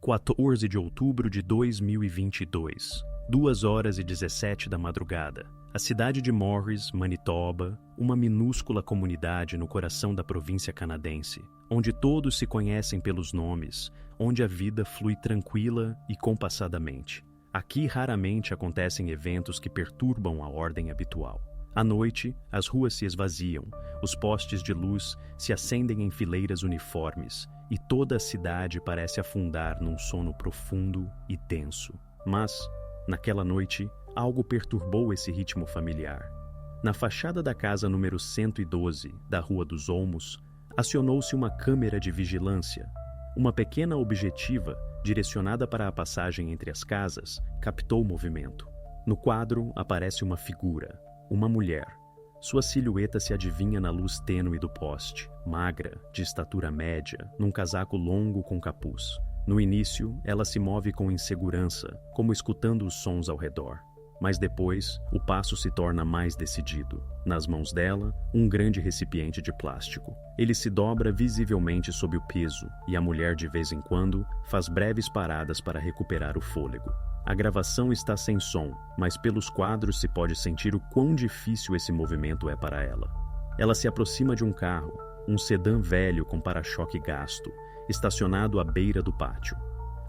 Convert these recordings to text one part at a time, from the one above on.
14 de outubro de 2022, 2h17 da madrugada. A cidade de Morris, Manitoba, uma minúscula comunidade no coração da província canadense, onde todos se conhecem pelos nomes, onde a vida flui tranquila e compassadamente. Aqui raramente acontecem eventos que perturbam a ordem habitual. À noite, as ruas se esvaziam, os postes de luz se acendem em fileiras uniformes e toda a cidade parece afundar num sono profundo e denso. Mas, naquela noite, algo perturbou esse ritmo familiar. Na fachada da casa número 112 da Rua dos Olmos, acionou-se uma câmera de vigilância. Uma pequena objetiva, direcionada para a passagem entre as casas, captou o movimento. No quadro aparece uma figura, uma mulher. Sua silhueta se adivinha na luz tênue do poste, magra, de estatura média, num casaco longo com capuz. No início, ela se move com insegurança, como escutando os sons ao redor. Mas depois, o passo se torna mais decidido. Nas mãos dela, um grande recipiente de plástico. Ele se dobra visivelmente sob o peso, e a mulher, de vez em quando, faz breves paradas para recuperar o fôlego. A gravação está sem som, mas pelos quadros se pode sentir o quão difícil esse movimento é para ela. Ela se aproxima de um carro, um sedã velho com para-choque gasto, estacionado à beira do pátio.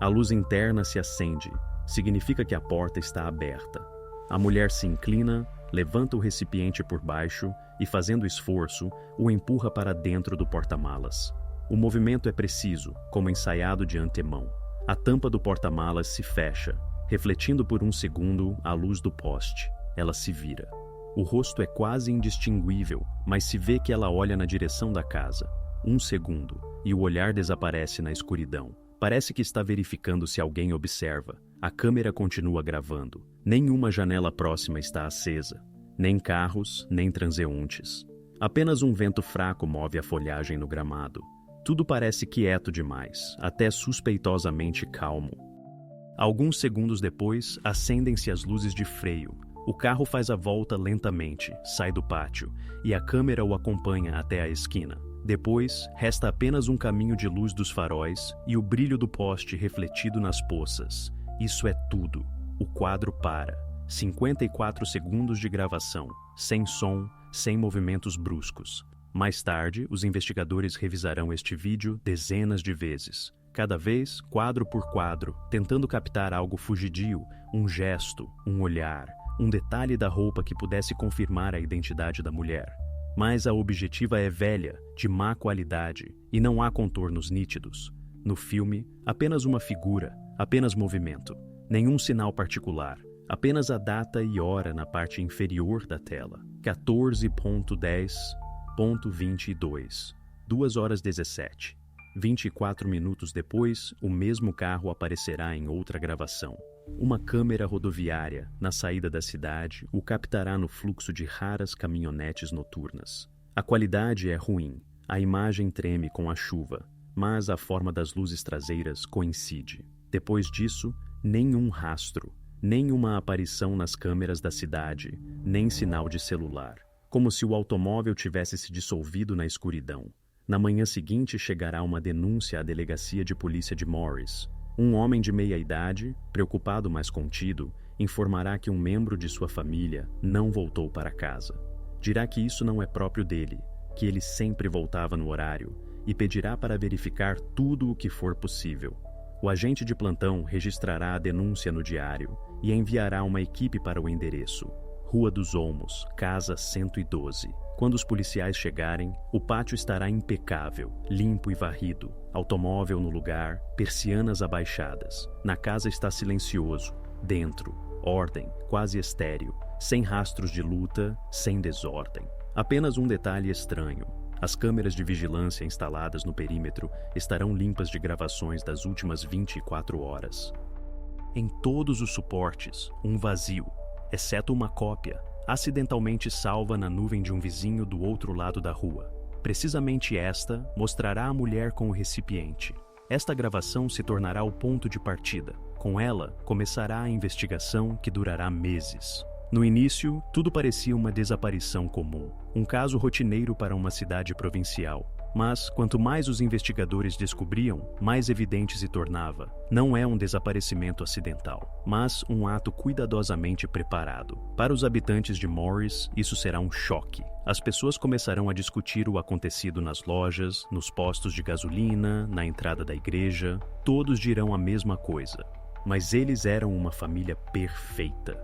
A luz interna se acende, significa que a porta está aberta. A mulher se inclina, levanta o recipiente por baixo e, fazendo esforço, o empurra para dentro do porta-malas. O movimento é preciso, como ensaiado de antemão. A tampa do porta-malas se fecha, refletindo por um segundo a luz do poste. Ela se vira. O rosto é quase indistinguível, mas se vê que ela olha na direção da casa. Um segundo, e o olhar desaparece na escuridão. Parece que está verificando se alguém observa. A câmera continua gravando. Nenhuma janela próxima está acesa. Nem carros, nem transeuntes. Apenas um vento fraco move a folhagem no gramado. Tudo parece quieto demais, até suspeitosamente calmo. Alguns segundos depois, acendem-se as luzes de freio. O carro faz a volta lentamente, sai do pátio, e a câmera o acompanha até a esquina. Depois, resta apenas um caminho de luz dos faróis e o brilho do poste refletido nas poças. Isso é tudo. O quadro para. 54 segundos de gravação, sem som, sem movimentos bruscos. Mais tarde, os investigadores revisarão este vídeo dezenas de vezes. Cada vez, quadro por quadro, tentando captar algo fugidio, um gesto, um olhar, um detalhe da roupa que pudesse confirmar a identidade da mulher. Mas a objetiva é velha, de má qualidade, e não há contornos nítidos. No filme, apenas uma figura, apenas movimento, nenhum sinal particular, apenas a data e hora na parte inferior da tela. 14:10:22, 2h17. 24 minutos depois, o mesmo carro aparecerá em outra gravação. Uma câmera rodoviária, na saída da cidade, o captará no fluxo de raras caminhonetes noturnas. A qualidade é ruim, a imagem treme com a chuva, mas a forma das luzes traseiras coincide. Depois disso, nenhum rastro, nenhuma aparição nas câmeras da cidade, nem sinal de celular. Como se o automóvel tivesse se dissolvido na escuridão. Na manhã seguinte chegará uma denúncia à delegacia de polícia de Morris. Um homem de meia-idade, preocupado mas contido, informará que um membro de sua família não voltou para casa. Dirá que isso não é próprio dele, que ele sempre voltava no horário, e pedirá para verificar tudo o que for possível. O agente de plantão registrará a denúncia no diário e enviará uma equipe para o endereço. Rua dos Olmos, casa 112. Quando os policiais chegarem, o pátio estará impecável, limpo e varrido, automóvel no lugar, persianas abaixadas. Na casa está silencioso, dentro, ordem, quase estéril, sem rastros de luta, sem desordem. Apenas um detalhe estranho. As câmeras de vigilância instaladas no perímetro estarão limpas de gravações das últimas 24 horas. Em todos os suportes, um vazio, exceto uma cópia, acidentalmente salva na nuvem de um vizinho do outro lado da rua. Precisamente esta mostrará a mulher com o recipiente. Esta gravação se tornará o ponto de partida. Com ela, começará a investigação que durará meses. No início, tudo parecia uma desaparição comum, um caso rotineiro para uma cidade provincial. Mas, quanto mais os investigadores descobriam, mais evidente se tornava. Não é um desaparecimento acidental, mas um ato cuidadosamente preparado. Para os habitantes de Morris, isso será um choque. As pessoas começarão a discutir o acontecido nas lojas, nos postos de gasolina, na entrada da igreja. Todos dirão a mesma coisa. Mas eles eram uma família perfeita.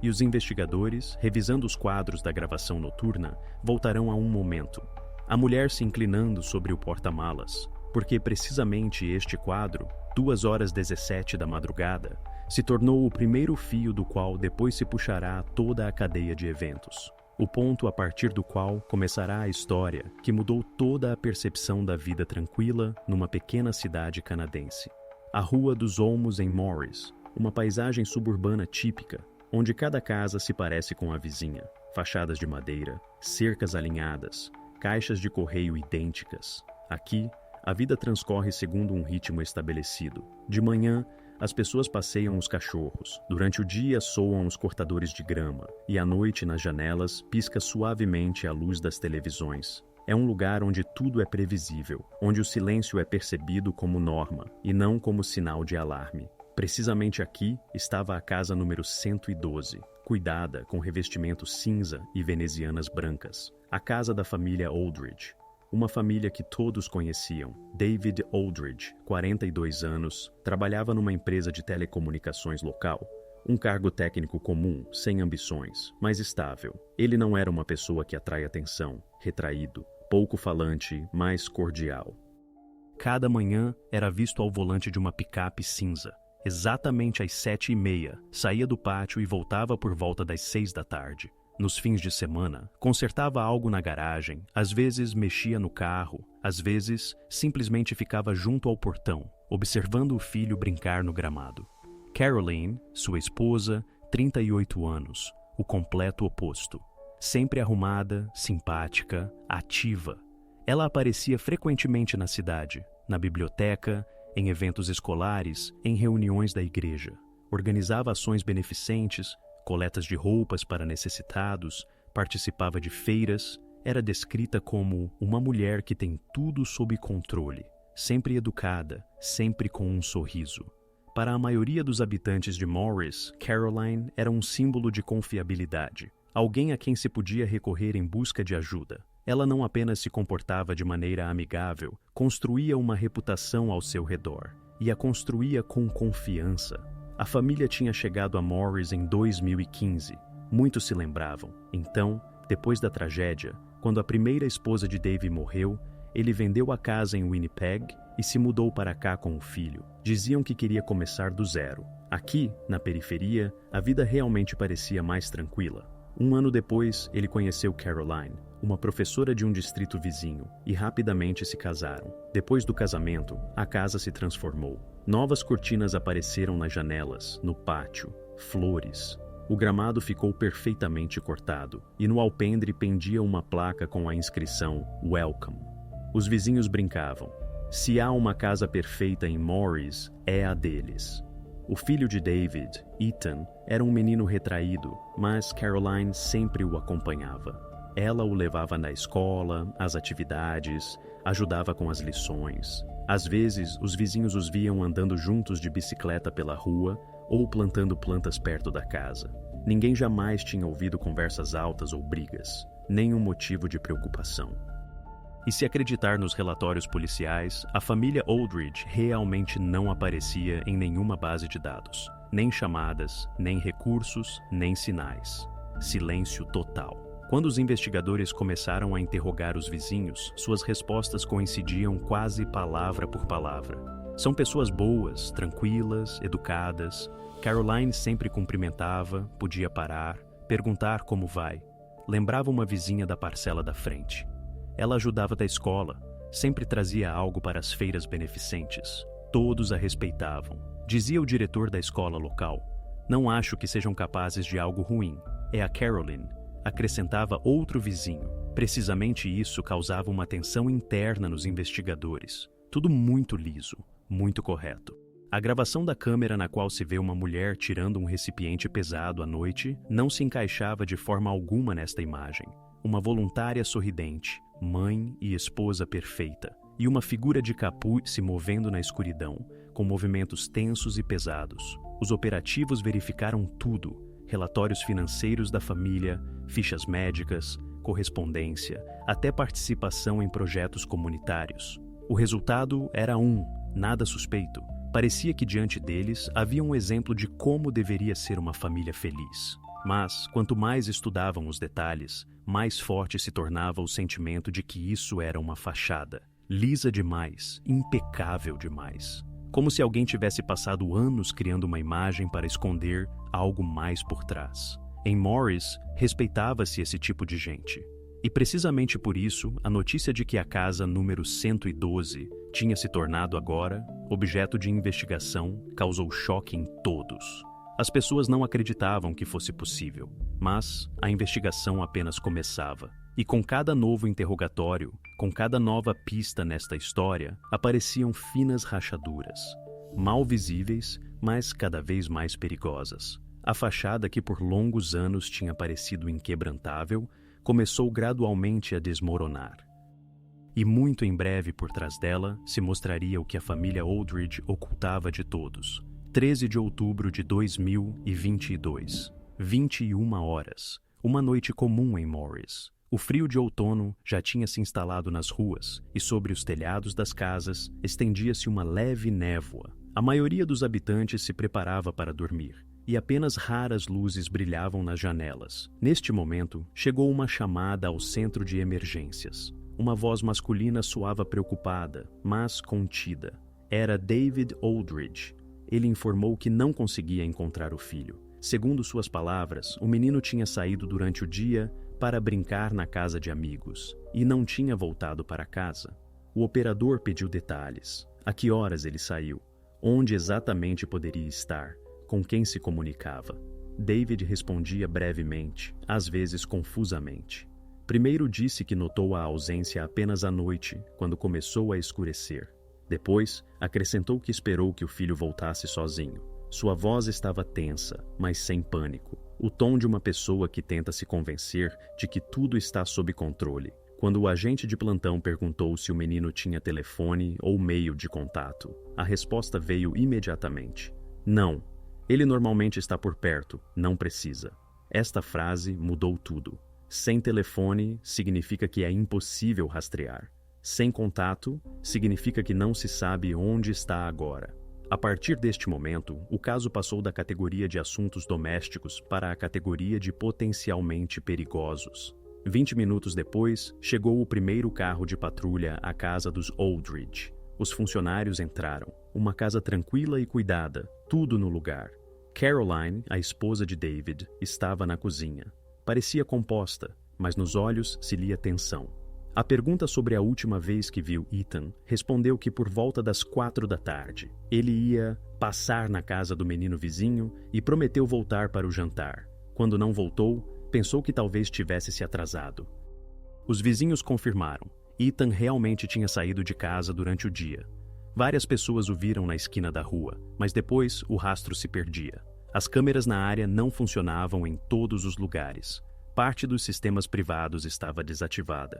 E os investigadores, revisando os quadros da gravação noturna, voltarão a um momento. A mulher se inclinando sobre o porta-malas, porque precisamente este quadro, 2h17 da madrugada, se tornou o primeiro fio do qual depois se puxará toda a cadeia de eventos. O ponto a partir do qual começará a história que mudou toda a percepção da vida tranquila numa pequena cidade canadense. A Rua dos Olmos em Morris, uma paisagem suburbana típica, onde cada casa se parece com a vizinha. Fachadas de madeira, cercas alinhadas, caixas de correio idênticas. Aqui, a vida transcorre segundo um ritmo estabelecido. De manhã, as pessoas passeiam os cachorros. Durante o dia, soam os cortadores de grama. E à noite, nas janelas, pisca suavemente a luz das televisões. É um lugar onde tudo é previsível, onde o silêncio é percebido como norma e não como sinal de alarme. Precisamente aqui estava a casa número 112, cuidada com revestimento cinza e venezianas brancas. A casa da família Aldridge, uma família que todos conheciam. David Aldridge, 42 anos, trabalhava numa empresa de telecomunicações local. Um cargo técnico comum, sem ambições, mas estável. Ele não era uma pessoa que atrai atenção, retraído, pouco falante, mas cordial. Cada manhã era visto ao volante de uma picape cinza. Exatamente às 7h30, saía do pátio e voltava por volta das 6 da tarde. Nos fins de semana, consertava algo na garagem, às vezes mexia no carro, às vezes simplesmente ficava junto ao portão, observando o filho brincar no gramado. Caroline, sua esposa, 38 anos, o completo oposto. Sempre arrumada, simpática, ativa. Ela aparecia frequentemente na cidade, na biblioteca, em eventos escolares, em reuniões da igreja. Organizava ações beneficentes, coletas de roupas para necessitados, participava de feiras. Era descrita como uma mulher que tem tudo sob controle, sempre educada, sempre com um sorriso. Para a maioria dos habitantes de Morris, Caroline era um símbolo de confiabilidade, alguém a quem se podia recorrer em busca de ajuda. Ela não apenas se comportava de maneira amigável, construía uma reputação ao seu redor, e a construía com confiança. A família tinha chegado a Morris em 2015. Muitos se lembravam. Então, depois da tragédia, quando a primeira esposa de Dave morreu, ele vendeu a casa em Winnipeg e se mudou para cá com o filho. Diziam que queria começar do zero. Aqui, na periferia, a vida realmente parecia mais tranquila. Um ano depois, ele conheceu Caroline, uma professora de um distrito vizinho, e rapidamente se casaram. Depois do casamento, a casa se transformou. Novas cortinas apareceram nas janelas, no pátio, flores. O gramado ficou perfeitamente cortado, e no alpendre pendia uma placa com a inscrição Welcome. Os vizinhos brincavam. Se há uma casa perfeita em Morris, é a deles. O filho de David, Ethan, era um menino retraído, mas Caroline sempre o acompanhava. Ela o levava na escola, às atividades, ajudava com as lições. Às vezes, os vizinhos os viam andando juntos de bicicleta pela rua ou plantando plantas perto da casa. Ninguém jamais tinha ouvido conversas altas ou brigas, nenhum motivo de preocupação. E se acreditar nos relatórios policiais, a família Aldridge realmente não aparecia em nenhuma base de dados. Nem chamadas, nem recursos, nem sinais. Silêncio total. Quando os investigadores começaram a interrogar os vizinhos, suas respostas coincidiam quase palavra por palavra. São pessoas boas, tranquilas, educadas. Caroline sempre cumprimentava, podia parar, perguntar como vai. Lembrava uma vizinha da parcela da frente. Ela ajudava da escola, sempre trazia algo para as feiras beneficentes. Todos a respeitavam. Dizia o diretor da escola local: "Não acho que sejam capazes de algo ruim. É a Caroline", acrescentava outro vizinho. Precisamente isso causava uma tensão interna nos investigadores. Tudo muito liso, muito correto. A gravação da câmera na qual se vê uma mulher tirando um recipiente pesado à noite não se encaixava de forma alguma nesta imagem. Uma voluntária sorridente, mãe e esposa perfeita, e uma figura de capuz se movendo na escuridão, com movimentos tensos e pesados. Os operativos verificaram tudo: relatórios financeiros da família, fichas médicas, correspondência, até participação em projetos comunitários. O resultado era nada suspeito. Parecia que diante deles havia um exemplo de como deveria ser uma família feliz. Mas, quanto mais estudavam os detalhes, mais forte se tornava o sentimento de que isso era uma fachada. Lisa demais, impecável demais. Como se alguém tivesse passado anos criando uma imagem para esconder algo mais por trás. Em Morris, respeitava-se esse tipo de gente. E precisamente por isso, a notícia de que a casa número 112 tinha se tornado agora objeto de investigação causou choque em todos. As pessoas não acreditavam que fosse possível, mas a investigação apenas começava. E com cada novo interrogatório, com cada nova pista nesta história, apareciam finas rachaduras, mal visíveis, mas cada vez mais perigosas. A fachada que por longos anos tinha parecido inquebrantável começou gradualmente a desmoronar. E muito em breve por trás dela se mostraria o que a família Aldridge ocultava de todos. 13 de outubro de 2022, 21 horas, uma noite comum em Morris. O frio de outono já tinha se instalado nas ruas e sobre os telhados das casas estendia-se uma leve névoa. A maioria dos habitantes se preparava para dormir e apenas raras luzes brilhavam nas janelas. Neste momento, chegou uma chamada ao centro de emergências. Uma voz masculina soava preocupada, mas contida. Era David Aldridge. Ele informou que não conseguia encontrar o filho. Segundo suas palavras, o menino tinha saído durante o dia para brincar na casa de amigos e não tinha voltado para casa. O operador pediu detalhes. A que horas ele saiu? Onde exatamente poderia estar? Com quem se comunicava? David respondia brevemente, às vezes confusamente. Primeiro disse que notou a ausência apenas à noite, quando começou a escurecer. Depois, acrescentou que esperou que o filho voltasse sozinho. Sua voz estava tensa, mas sem pânico. O tom de uma pessoa que tenta se convencer de que tudo está sob controle. Quando o agente de plantão perguntou se o menino tinha telefone ou meio de contato, a resposta veio imediatamente. Não. Ele normalmente está por perto, não precisa. Esta frase mudou tudo. Sem telefone significa que é impossível rastrear. Sem contato significa que não se sabe onde está agora. A partir deste momento, o caso passou da categoria de assuntos domésticos para a categoria de potencialmente perigosos. 20 minutos depois, chegou o primeiro carro de patrulha à casa dos Aldridge. Os funcionários entraram. Uma casa tranquila e cuidada, tudo no lugar. Caroline, a esposa de David, estava na cozinha. Parecia composta, mas nos olhos se lia tensão. A pergunta sobre a última vez que viu Ethan respondeu que por volta das 4 da tarde. Ele ia passar na casa do menino vizinho e prometeu voltar para o jantar. Quando não voltou, pensou que talvez tivesse se atrasado. Os vizinhos confirmaram. Ethan realmente tinha saído de casa durante o dia. Várias pessoas o viram na esquina da rua, mas depois o rastro se perdia. As câmeras na área não funcionavam em todos os lugares. Parte dos sistemas privados estava desativada.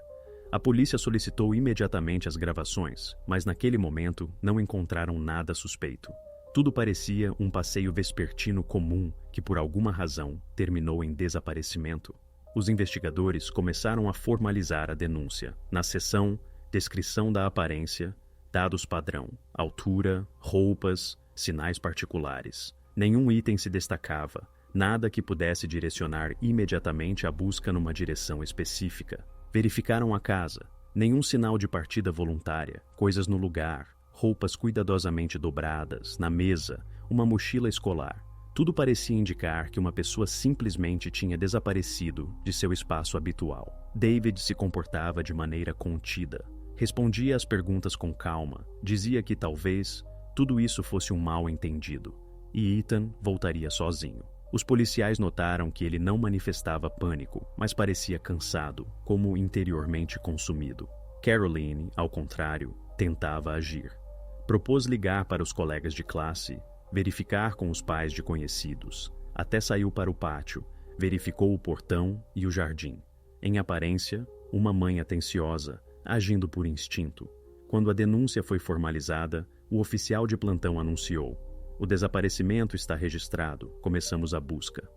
A polícia solicitou imediatamente as gravações, mas naquele momento não encontraram nada suspeito. Tudo parecia um passeio vespertino comum que, por alguma razão, terminou em desaparecimento. Os investigadores começaram a formalizar a denúncia. Na seção, descrição da aparência, dados padrão, altura, roupas, sinais particulares. Nenhum item se destacava, nada que pudesse direcionar imediatamente a busca numa direção específica. Verificaram a casa, nenhum sinal de partida voluntária, coisas no lugar, roupas cuidadosamente dobradas, na mesa, uma mochila escolar. Tudo parecia indicar que uma pessoa simplesmente tinha desaparecido de seu espaço habitual. David se comportava de maneira contida. Respondia às perguntas com calma, dizia que talvez tudo isso fosse um mal-entendido, e Ethan voltaria sozinho. Os policiais notaram que ele não manifestava pânico, mas parecia cansado, como interiormente consumido. Caroline, ao contrário, tentava agir. Propôs ligar para os colegas de classe, verificar com os pais de conhecidos. Até saiu para o pátio, verificou o portão e o jardim. Em aparência, uma mãe atenciosa, agindo por instinto. Quando a denúncia foi formalizada, o oficial de plantão anunciou: "O desaparecimento está registrado, começamos a busca."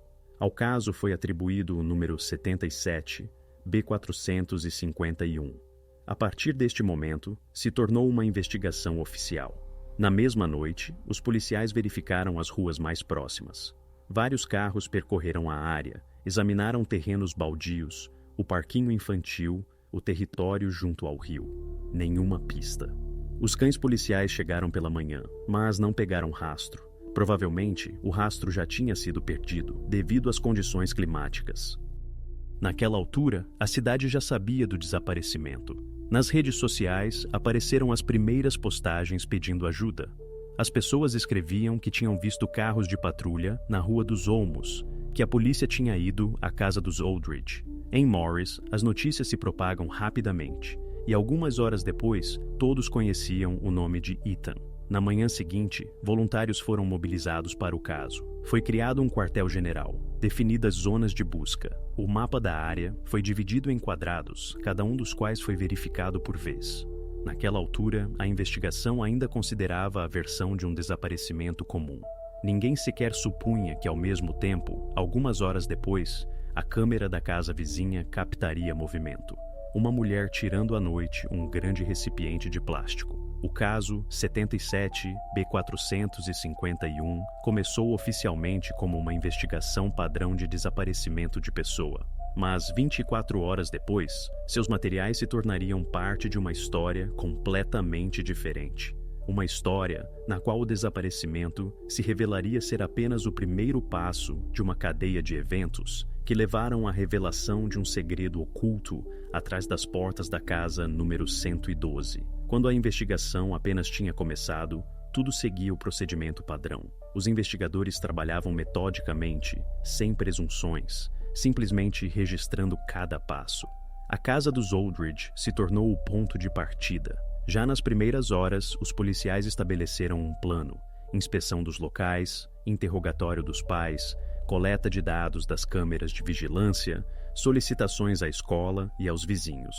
Ao caso foi atribuído o número 77, B451. A partir deste momento, se tornou uma investigação oficial. Na mesma noite, os policiais verificaram as ruas mais próximas. Vários carros percorreram a área, examinaram terrenos baldios, o parquinho infantil, o território junto ao rio. Nenhuma pista. Os cães policiais chegaram pela manhã, mas não pegaram rastro. Provavelmente, o rastro já tinha sido perdido devido às condições climáticas. Naquela altura, a cidade já sabia do desaparecimento. Nas redes sociais, apareceram as primeiras postagens pedindo ajuda. As pessoas escreviam que tinham visto carros de patrulha na Rua dos Olmos, que a polícia tinha ido à casa dos Aldridge. Em Morris, as notícias se propagam rapidamente, e algumas horas depois, todos conheciam o nome de Ethan. Na manhã seguinte, voluntários foram mobilizados para o caso. Foi criado um quartel-general, definidas zonas de busca. O mapa da área foi dividido em quadrados, cada um dos quais foi verificado por vez. Naquela altura, a investigação ainda considerava a versão de um desaparecimento comum. Ninguém sequer supunha que, ao mesmo tempo, algumas horas depois, a câmera da casa vizinha captaria movimento. Uma mulher tirando à noite um grande recipiente de plástico. O caso 77-B451 começou oficialmente como uma investigação padrão de desaparecimento de pessoa. Mas 24 horas depois, seus materiais se tornariam parte de uma história completamente diferente. Uma história na qual o desaparecimento se revelaria ser apenas o primeiro passo de uma cadeia de eventos que levaram à revelação de um segredo oculto atrás das portas da casa número 112. Quando a investigação apenas tinha começado, tudo seguia o procedimento padrão. Os investigadores trabalhavam metodicamente, sem presunções, simplesmente registrando cada passo. A casa dos Aldridge se tornou o ponto de partida. Já nas primeiras horas, os policiais estabeleceram um plano: inspeção dos locais, interrogatório dos pais, coleta de dados das câmeras de vigilância, solicitações à escola e aos vizinhos.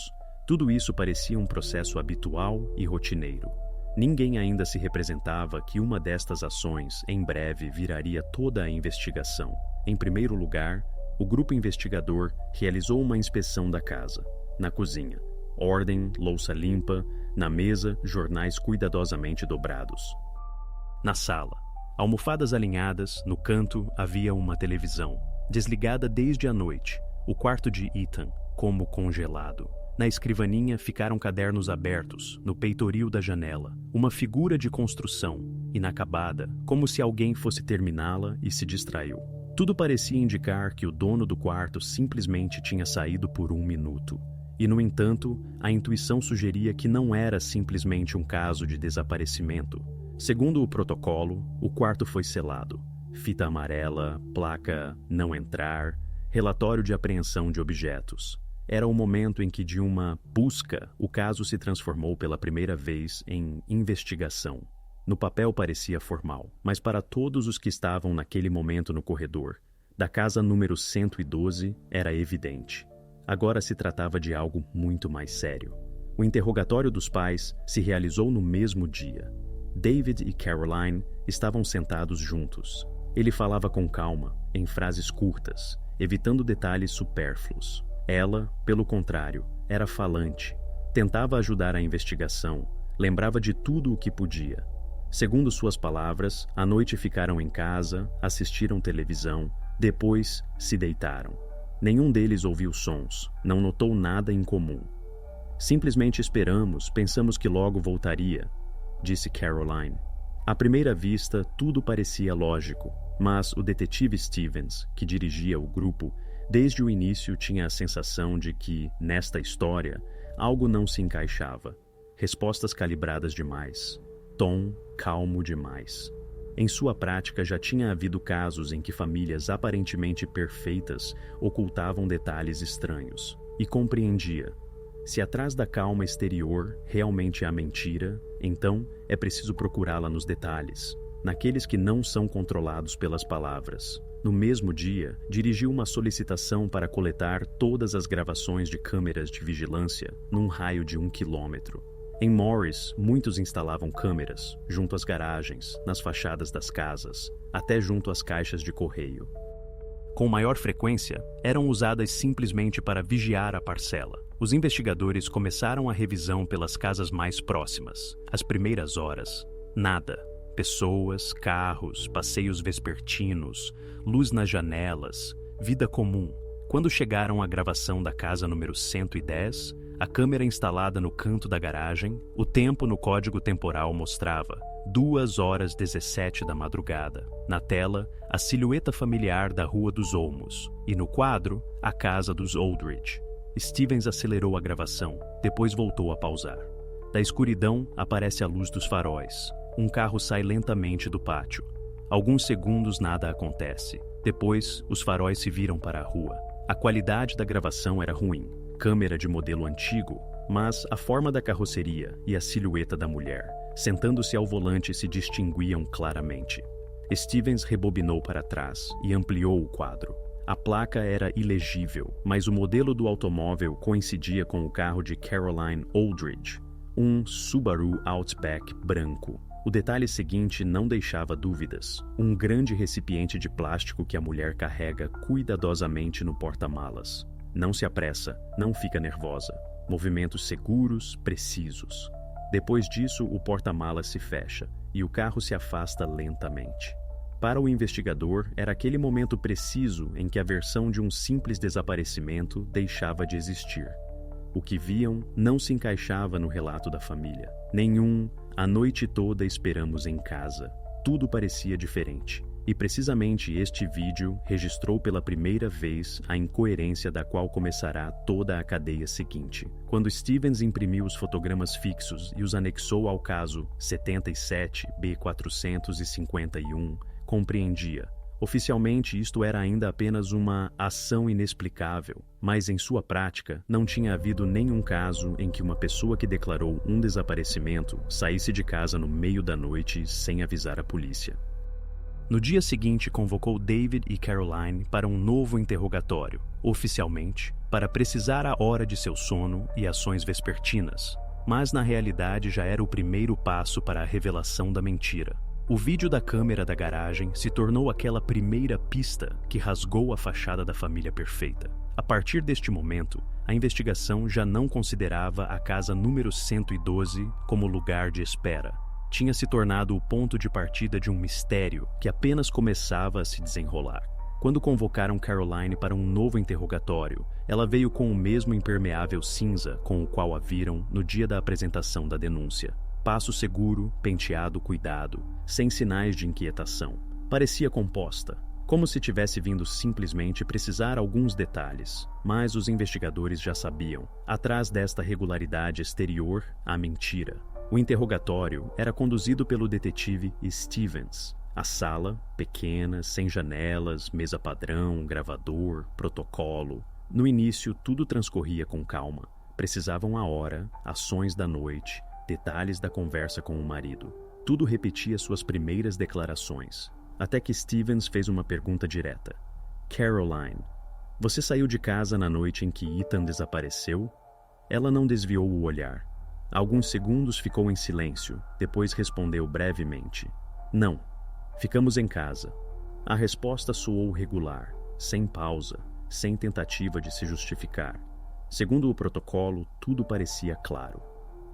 Tudo isso parecia um processo habitual e rotineiro. Ninguém ainda se representava que uma destas ações, em breve, viraria toda a investigação. Em primeiro lugar, o grupo investigador realizou uma inspeção da casa. Na cozinha, ordem, louça limpa, na mesa, jornais cuidadosamente dobrados. Na sala, almofadas alinhadas, no canto havia uma televisão, desligada desde a noite, o quarto de Ethan, como congelado. Na escrivaninha ficaram cadernos abertos, no peitoril da janela, uma figura de construção, inacabada, como se alguém fosse terminá-la e se distraiu. Tudo parecia indicar que o dono do quarto simplesmente tinha saído por um minuto. E, no entanto, a intuição sugeria que não era simplesmente um caso de desaparecimento. Segundo o protocolo, o quarto foi selado. Fita amarela, placa "não entrar", relatório de apreensão de objetos. Era o momento em que, de uma busca, o caso se transformou pela primeira vez em investigação. No papel parecia formal, mas para todos os que estavam naquele momento no corredor, da casa número 112, era evidente. Agora se tratava de algo muito mais sério. O interrogatório dos pais se realizou no mesmo dia. David e Caroline estavam sentados juntos. Ele falava com calma, em frases curtas, evitando detalhes supérfluos. Ela, pelo contrário, era falante. Tentava ajudar a investigação, lembrava de tudo o que podia. Segundo suas palavras, à noite ficaram em casa, assistiram televisão, depois se deitaram. Nenhum deles ouviu sons, não notou nada em comum. "Simplesmente esperamos, pensamos que logo voltaria", disse Caroline. À primeira vista, tudo parecia lógico, mas o detetive Stevens, que dirigia o grupo, desde o início tinha a sensação de que, nesta história, algo não se encaixava. Respostas calibradas demais. Tom calmo demais. Em sua prática já tinha havido casos em que famílias aparentemente perfeitas ocultavam detalhes estranhos. E compreendia. Se atrás da calma exterior realmente há mentira, então é preciso procurá-la nos detalhes. naqueles que não são controlados pelas palavras. No mesmo dia, dirigiu uma solicitação para coletar todas as gravações de câmeras de vigilância num raio de 1 quilômetro. Em Morris, muitos instalavam câmeras, junto às garagens, nas fachadas das casas, até junto às caixas de correio. Com maior frequência, eram usadas simplesmente para vigiar a parcela. Os investigadores começaram a revisão pelas casas mais próximas. As primeiras horas, nada. Pessoas, carros, passeios vespertinos, luz nas janelas, vida comum. Quando chegaram à gravação da casa número 110, a câmera instalada no canto da garagem, o tempo no código temporal mostrava 2h17 da madrugada. Na tela, a silhueta familiar da Rua dos Olmos e no quadro, a casa dos Aldridge. Stevens acelerou a gravação, depois voltou a pausar. Da escuridão aparece a luz dos faróis. Um carro sai lentamente do pátio. Alguns segundos nada acontece. Depois, os faróis se viram para a rua. A qualidade da gravação era ruim. Câmera de modelo antigo, mas a forma da carroceria e a silhueta da mulher, sentando-se ao volante, se distinguiam claramente. Stevens rebobinou para trás e ampliou o quadro. A placa era ilegível, mas o modelo do automóvel coincidia com o carro de Caroline Aldridge, um Subaru Outback branco. O detalhe seguinte não deixava dúvidas. Um grande recipiente de plástico que a mulher carrega cuidadosamente no porta-malas. Não se apressa, não fica nervosa. Movimentos seguros, precisos. Depois disso, o porta-malas se fecha e o carro se afasta lentamente. Para o investigador, era aquele momento preciso em que a versão de um simples desaparecimento deixava de existir. O que viam não se encaixava no relato da família. A noite toda esperamos em casa. Tudo parecia diferente. E precisamente este vídeo registrou pela primeira vez a incoerência da qual começará toda a cadeia seguinte. Quando Stevens imprimiu os fotogramas fixos e os anexou ao caso 77B451, compreendia. Oficialmente, isto era ainda apenas uma ação inexplicável, mas em sua prática, não tinha havido nenhum caso em que uma pessoa que declarou um desaparecimento saísse de casa no meio da noite sem avisar a polícia. No dia seguinte, convocou David e Caroline para um novo interrogatório, oficialmente, para precisar a hora de seu sono e ações vespertinas, mas na realidade já era o primeiro passo para a revelação da mentira. O vídeo da câmera da garagem se tornou aquela primeira pista que rasgou a fachada da família perfeita. A partir deste momento, a investigação já não considerava a casa número 112 como lugar de espera. Tinha se tornado o ponto de partida de um mistério que apenas começava a se desenrolar. Quando convocaram Caroline para um novo interrogatório, ela veio com o mesmo impermeável cinza com o qual a viram no dia da apresentação da denúncia. Passo seguro, penteado cuidado, sem sinais de inquietação. Parecia composta, como se tivesse vindo simplesmente precisar alguns detalhes. Mas os investigadores já sabiam, atrás desta regularidade exterior, há mentira. O interrogatório era conduzido pelo detetive Stevens. A sala, pequena, sem janelas, mesa padrão, gravador, protocolo. No início, tudo transcorria com calma. Precisavam a hora, ações da noite, detalhes da conversa com o marido. Tudo repetia suas primeiras declarações, até que Stevens fez uma pergunta direta. Caroline, você saiu de casa na noite em que Ethan desapareceu? Ela não desviou o olhar. Alguns segundos ficou em silêncio, depois respondeu brevemente. Não, ficamos em casa. A resposta soou regular, sem pausa, sem tentativa de se justificar. Segundo o protocolo, tudo parecia claro.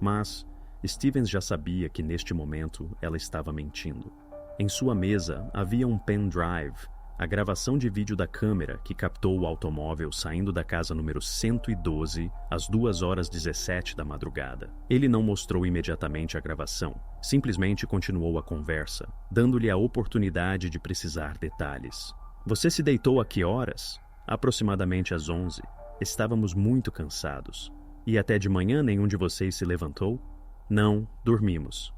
Mas Stevens já sabia que neste momento ela estava mentindo. Em sua mesa havia um pendrive, a gravação de vídeo da câmera que captou o automóvel saindo da casa número 112 às 2h17 da madrugada. Ele não mostrou imediatamente a gravação, simplesmente continuou a conversa, dando-lhe a oportunidade de precisar detalhes. Você se deitou a que horas? Aproximadamente às 11. Estávamos muito cansados. E até de manhã nenhum de vocês se levantou? Não, dormimos.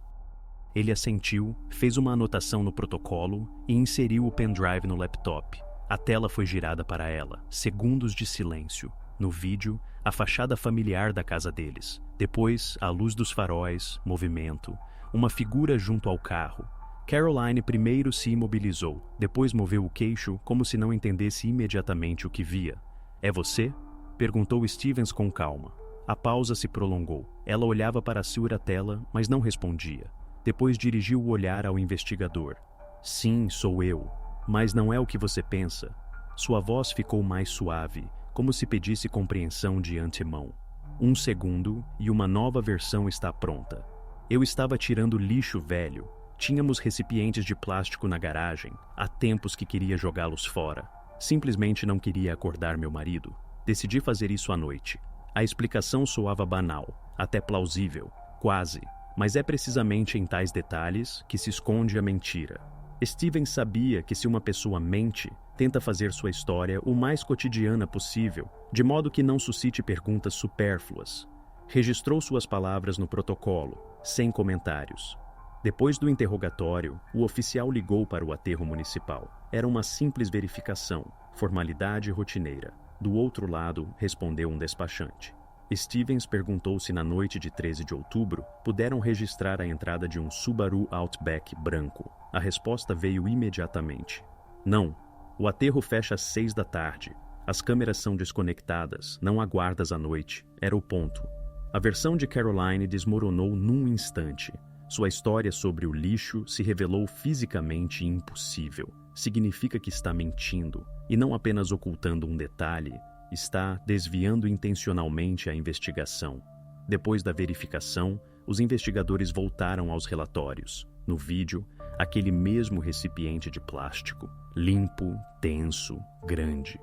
Ele assentiu, fez uma anotação no protocolo e inseriu o pendrive no laptop. A tela foi girada para ela, segundos de silêncio. No vídeo, a fachada familiar da casa deles. Depois, a luz dos faróis, movimento, uma figura junto ao carro. Caroline primeiro se imobilizou, depois moveu o queixo como se não entendesse imediatamente o que via. "É você?" perguntou Stevens com calma. A pausa se prolongou. Ela olhava para a sua tela, mas não respondia. Depois dirigiu o olhar ao investigador. "Sim, sou eu. Mas não é o que você pensa." Sua voz ficou mais suave, como se pedisse compreensão de antemão. "Um segundo e uma nova versão está pronta. Eu estava tirando lixo velho. Tínhamos recipientes de plástico na garagem. Há tempos que queria jogá-los fora. Simplesmente não queria acordar meu marido. Decidi fazer isso à noite." A explicação soava banal, até plausível, quase, mas é precisamente em tais detalhes que se esconde a mentira. Stevens sabia que se uma pessoa mente, tenta fazer sua história o mais cotidiana possível, de modo que não suscite perguntas supérfluas. Registrou suas palavras no protocolo, sem comentários. Depois do interrogatório, o oficial ligou para o aterro municipal. Era uma simples verificação, formalidade rotineira. Do outro lado, respondeu um despachante. Stevens perguntou se na noite de 13 de outubro puderam registrar a entrada de um Subaru Outback branco. A resposta veio imediatamente. "Não. O aterro fecha às 6 da tarde. As câmeras são desconectadas, não há guardas à noite." Era o ponto. A versão de Caroline desmoronou num instante. Sua história sobre o lixo se revelou fisicamente impossível. Significa que está mentindo, e não apenas ocultando um detalhe, está desviando intencionalmente a investigação. Depois da verificação, os investigadores voltaram aos relatórios. No vídeo, aquele mesmo recipiente de plástico, limpo, denso, grande.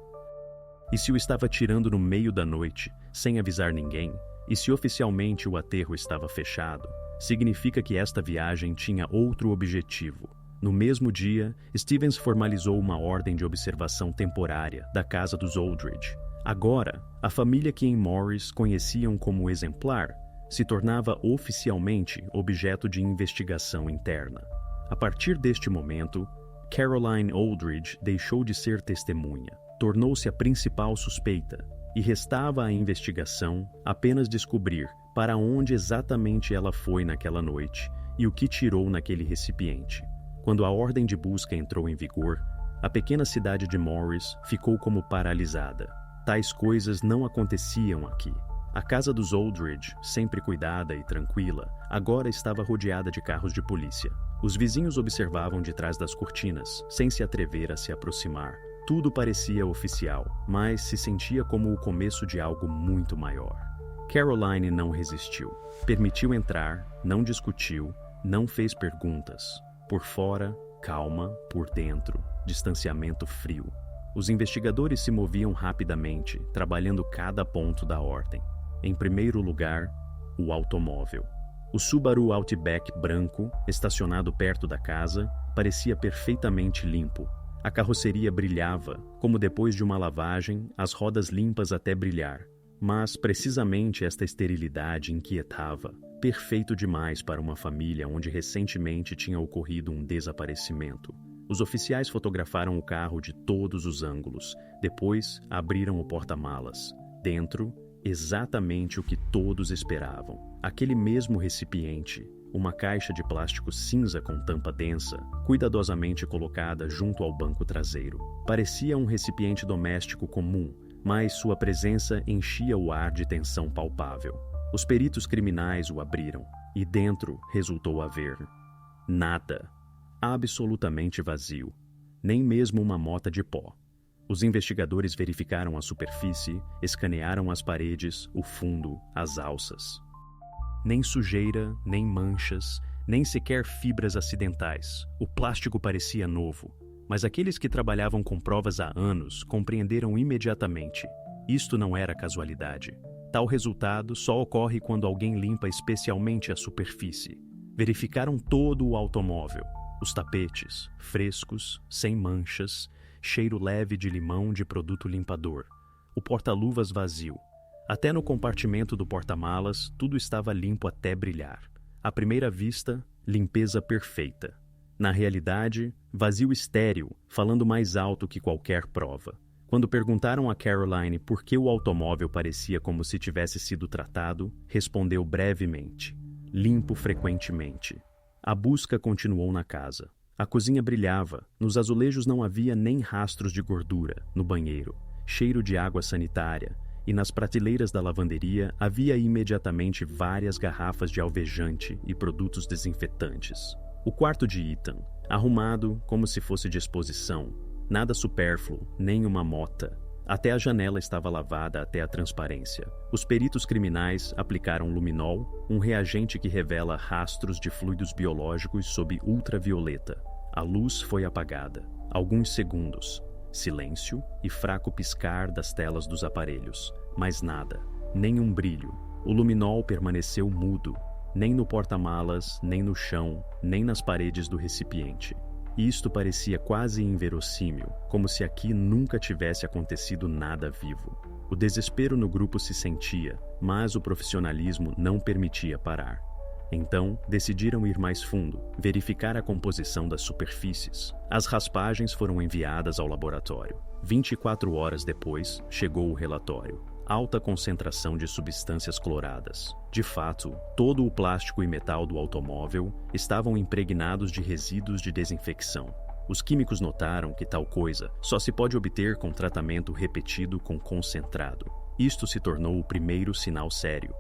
E se o estava tirando no meio da noite, sem avisar ninguém, e se oficialmente o aterro estava fechado, significa que esta viagem tinha outro objetivo. No mesmo dia, Stevens formalizou uma ordem de observação temporária da casa dos Aldridge. Agora, a família que em Morris conheciam como exemplar se tornava oficialmente objeto de investigação interna. A partir deste momento, Caroline Aldridge deixou de ser testemunha, tornou-se a principal suspeita, e restava à investigação apenas descobrir para onde exatamente ela foi naquela noite e o que tirou naquele recipiente. Quando a ordem de busca entrou em vigor, a pequena cidade de Morris ficou como paralisada. Tais coisas não aconteciam aqui. A casa dos Aldridge, sempre cuidada e tranquila, agora estava rodeada de carros de polícia. Os vizinhos observavam de trás das cortinas, sem se atrever a se aproximar. Tudo parecia oficial, mas se sentia como o começo de algo muito maior. Caroline não resistiu. Permitiu entrar, não discutiu, não fez perguntas. Por fora, calma, por dentro, distanciamento frio. Os investigadores se moviam rapidamente, trabalhando cada ponto da ordem. Em primeiro lugar, o automóvel. O Subaru Outback branco, estacionado perto da casa, parecia perfeitamente limpo. A carroceria brilhava, como depois de uma lavagem, as rodas limpas até brilhar. Mas precisamente esta esterilidade inquietava. Perfeito demais para uma família onde recentemente tinha ocorrido um desaparecimento. Os oficiais fotografaram o carro de todos os ângulos. Depois, abriram o porta-malas. Dentro, exatamente o que todos esperavam. Aquele mesmo recipiente, uma caixa de plástico cinza com tampa densa, cuidadosamente colocada junto ao banco traseiro. Parecia um recipiente doméstico comum, mas sua presença enchia o ar de tensão palpável. Os peritos criminais o abriram, e dentro resultou haver nada. Absolutamente vazio. Nem mesmo uma mota de pó. Os investigadores verificaram a superfície, escanearam as paredes, o fundo, as alças. Nem sujeira, nem manchas, nem sequer fibras acidentais. O plástico parecia novo, mas aqueles que trabalhavam com provas há anos compreenderam imediatamente. Isto não era casualidade. Tal resultado só ocorre quando alguém limpa especialmente a superfície. Verificaram todo o automóvel. Os tapetes, frescos, sem manchas, cheiro leve de limão de produto limpador. O porta-luvas vazio. Até no compartimento do porta-malas, tudo estava limpo até brilhar. À primeira vista, limpeza perfeita. Na realidade, vazio estéril, falando mais alto que qualquer prova. Quando perguntaram a Caroline por que o automóvel parecia como se tivesse sido tratado, respondeu brevemente: limpo frequentemente. A busca continuou na casa. A cozinha brilhava, nos azulejos não havia nem rastros de gordura, no banheiro, cheiro de água sanitária, e nas prateleiras da lavanderia havia imediatamente várias garrafas de alvejante e produtos desinfetantes. O quarto de Ethan, arrumado como se fosse de exposição, nada supérfluo, nem uma mota. Até a janela estava lavada até a transparência. Os peritos criminais aplicaram luminol, um reagente que revela rastros de fluidos biológicos sob ultravioleta. A luz foi apagada. Alguns segundos. Silêncio e fraco piscar das telas dos aparelhos. Mais nada. Nem um brilho. O luminol permaneceu mudo. Nem no porta-malas, nem no chão, nem nas paredes do recipiente. Isto parecia quase inverossímil, como se aqui nunca tivesse acontecido nada vivo. O desespero no grupo se sentia, mas o profissionalismo não permitia parar. Então, decidiram ir mais fundo, verificar a composição das superfícies. As raspagens foram enviadas ao laboratório. 24 horas depois, chegou o relatório. Alta concentração de substâncias cloradas. De fato, todo o plástico e metal do automóvel estavam impregnados de resíduos de desinfecção. Os químicos notaram que tal coisa só se pode obter com tratamento repetido com concentrado. Isto se tornou o primeiro sinal sério.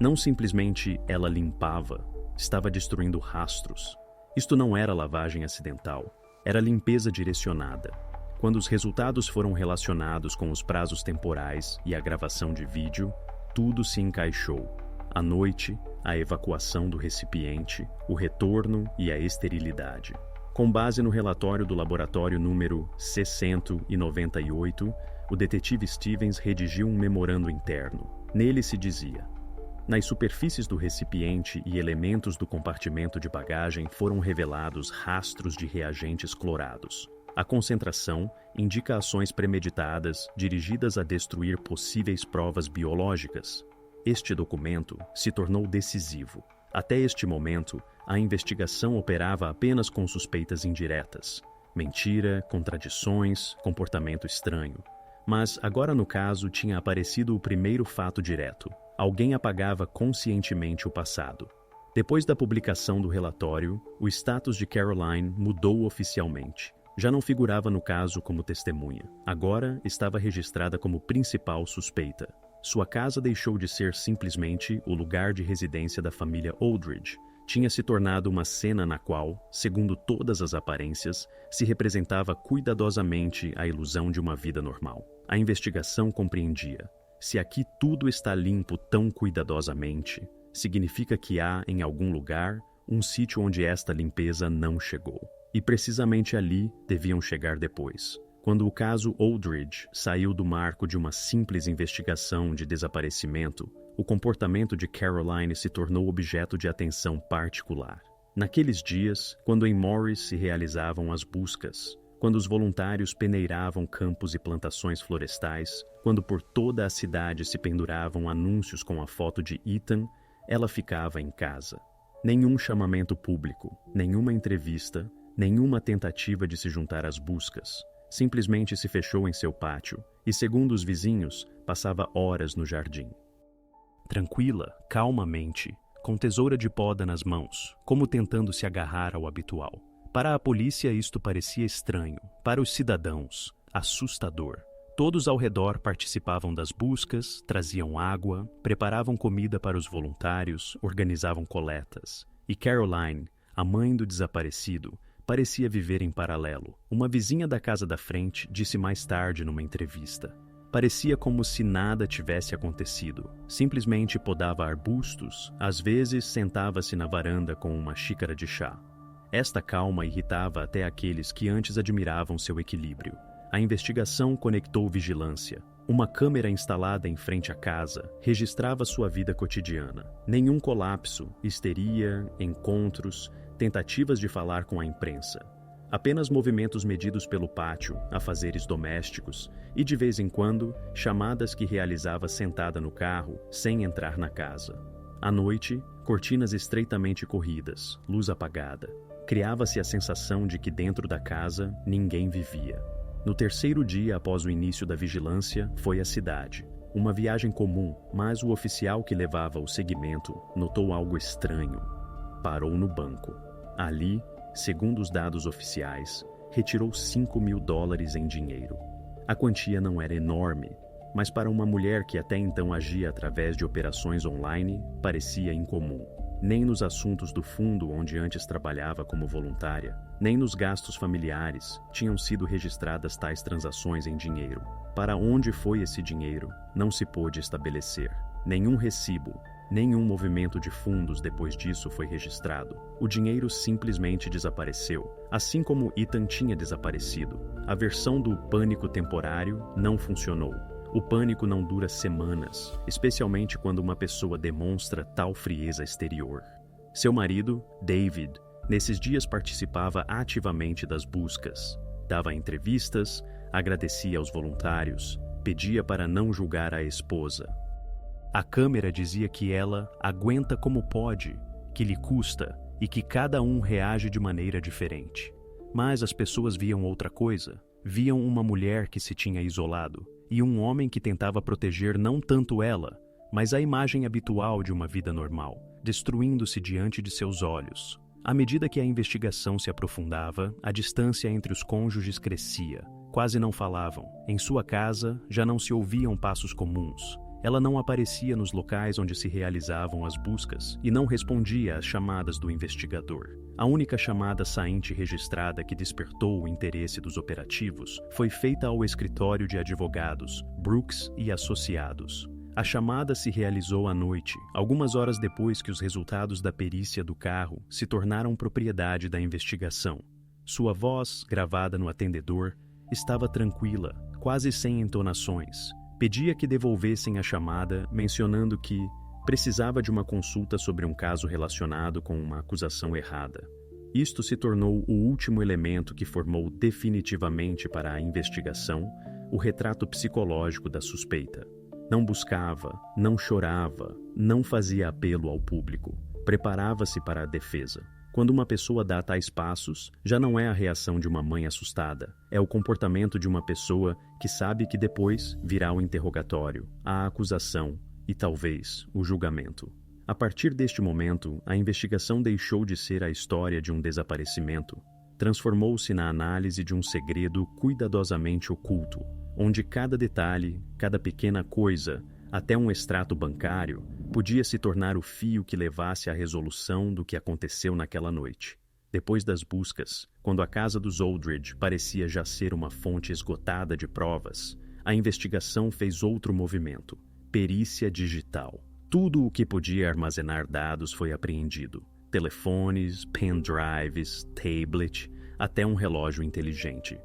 Não simplesmente ela limpava, estava destruindo rastros. Isto não era lavagem acidental, era limpeza direcionada. Quando os resultados foram relacionados com os prazos temporais e a gravação de vídeo, tudo se encaixou. A noite, a evacuação do recipiente, o retorno e a esterilidade. Com base no relatório do laboratório número C-198, o detetive Stevens redigiu um memorando interno. Nele se dizia: nas superfícies do recipiente e elementos do compartimento de bagagem foram revelados rastros de reagentes clorados. A concentração indica ações premeditadas dirigidas a destruir possíveis provas biológicas. Este documento se tornou decisivo. Até este momento, a investigação operava apenas com suspeitas indiretas. Mentira, contradições, comportamento estranho. Mas agora no caso tinha aparecido o primeiro fato direto. Alguém apagava conscientemente o passado. Depois da publicação do relatório, o status de Caroline mudou oficialmente. Já não figurava no caso como testemunha. Agora estava registrada como principal suspeita. Sua casa deixou de ser simplesmente o lugar de residência da família Aldridge. Tinha se tornado uma cena na qual, segundo todas as aparências, se representava cuidadosamente a ilusão de uma vida normal. A investigação compreendia: se aqui tudo está limpo tão cuidadosamente, significa que há, em algum lugar, um sítio onde esta limpeza não chegou. E precisamente ali deviam chegar depois. Quando o caso Aldridge saiu do marco de uma simples investigação de desaparecimento, o comportamento de Caroline se tornou objeto de atenção particular. Naqueles dias, quando em Morris se realizavam as buscas, quando os voluntários peneiravam campos e plantações florestais, quando por toda a cidade se penduravam anúncios com a foto de Ethan, ela ficava em casa. Nenhum chamamento público, nenhuma entrevista, nenhuma tentativa de se juntar às buscas. Simplesmente se fechou em seu pátio e, segundo os vizinhos, passava horas no jardim. Tranquila, calmamente, com tesoura de poda nas mãos, como tentando se agarrar ao habitual. Para a polícia isto parecia estranho, para os cidadãos, assustador. Todos ao redor participavam das buscas, traziam água, preparavam comida para os voluntários, organizavam coletas. E Caroline, a mãe do desaparecido, parecia viver em paralelo. Uma vizinha da casa da frente disse mais tarde numa entrevista: parecia como se nada tivesse acontecido. Simplesmente podava arbustos, às vezes sentava-se na varanda com uma xícara de chá. Esta calma irritava até aqueles que antes admiravam seu equilíbrio. A investigação conectou vigilância. Uma câmera instalada em frente à casa registrava sua vida cotidiana. Nenhum colapso, histeria, encontros, tentativas de falar com a imprensa. Apenas movimentos medidos pelo pátio, afazeres domésticos e, de vez em quando, chamadas que realizava sentada no carro, sem entrar na casa. À noite, cortinas estreitamente corridas, luz apagada. Criava-se a sensação de que dentro da casa ninguém vivia. No terceiro dia após o início da vigilância, foi à cidade. Uma viagem comum, mas o oficial que levava o seguimento notou algo estranho. parou no banco. Ali, segundo os dados oficiais, retirou $5.000 em dinheiro. A quantia não era enorme, mas para uma mulher que até então agia através de operações online, parecia incomum. Nem nos assuntos do fundo onde antes trabalhava como voluntária, nem nos gastos familiares tinham sido registradas tais transações em dinheiro. Para onde foi esse dinheiro, não se pôde estabelecer. Nenhum recibo, nenhum movimento de fundos depois disso foi registrado. O dinheiro simplesmente desapareceu, assim como Ethan tinha desaparecido. A versão do pânico temporário não funcionou. O pânico não dura semanas, especialmente quando uma pessoa demonstra tal frieza exterior. Seu marido, David, nesses dias participava ativamente das buscas. Dava entrevistas, agradecia aos voluntários, pedia para não julgar a esposa. A câmera dizia que ela aguenta como pode, que lhe custa e que cada um reage de maneira diferente. Mas as pessoas viam outra coisa. Viam uma mulher que se tinha isolado e um homem que tentava proteger não tanto ela, mas a imagem habitual de uma vida normal, destruindo-se diante de seus olhos. À medida que a investigação se aprofundava, a distância entre os cônjuges crescia. Quase não falavam. Em sua casa, já não se ouviam passos comuns. Ela não aparecia nos locais onde se realizavam as buscas e não respondia às chamadas do investigador. A única chamada sainte registrada que despertou o interesse dos operativos foi feita ao escritório de advogados, Brooks e Associados. A chamada se realizou à noite, algumas horas depois que os resultados da perícia do carro se tornaram propriedade da investigação. Sua voz, gravada no atendedor, estava tranquila, quase sem entonações. Pedia que devolvessem a chamada, mencionando que precisava de uma consulta sobre um caso relacionado com uma acusação errada. Isto se tornou o último elemento que formou definitivamente para a investigação o retrato psicológico da suspeita. Não buscava, não chorava, não fazia apelo ao público. Preparava-se para a defesa. Quando uma pessoa dá tais passos, já não é a reação de uma mãe assustada. É o comportamento de uma pessoa que sabe que depois virá o interrogatório, a acusação e talvez o julgamento. A partir deste momento, a investigação deixou de ser a história de um desaparecimento. Transformou-se na análise de um segredo cuidadosamente oculto, onde cada detalhe, cada pequena coisa, até um extrato bancário, podia se tornar o fio que levasse à resolução do que aconteceu naquela noite. Depois das buscas, quando a casa dos Aldridge parecia já ser uma fonte esgotada de provas, a investigação fez outro movimento: perícia digital. Tudo o que podia armazenar dados foi apreendido: telefones, pendrives, tablet, até um relógio inteligente.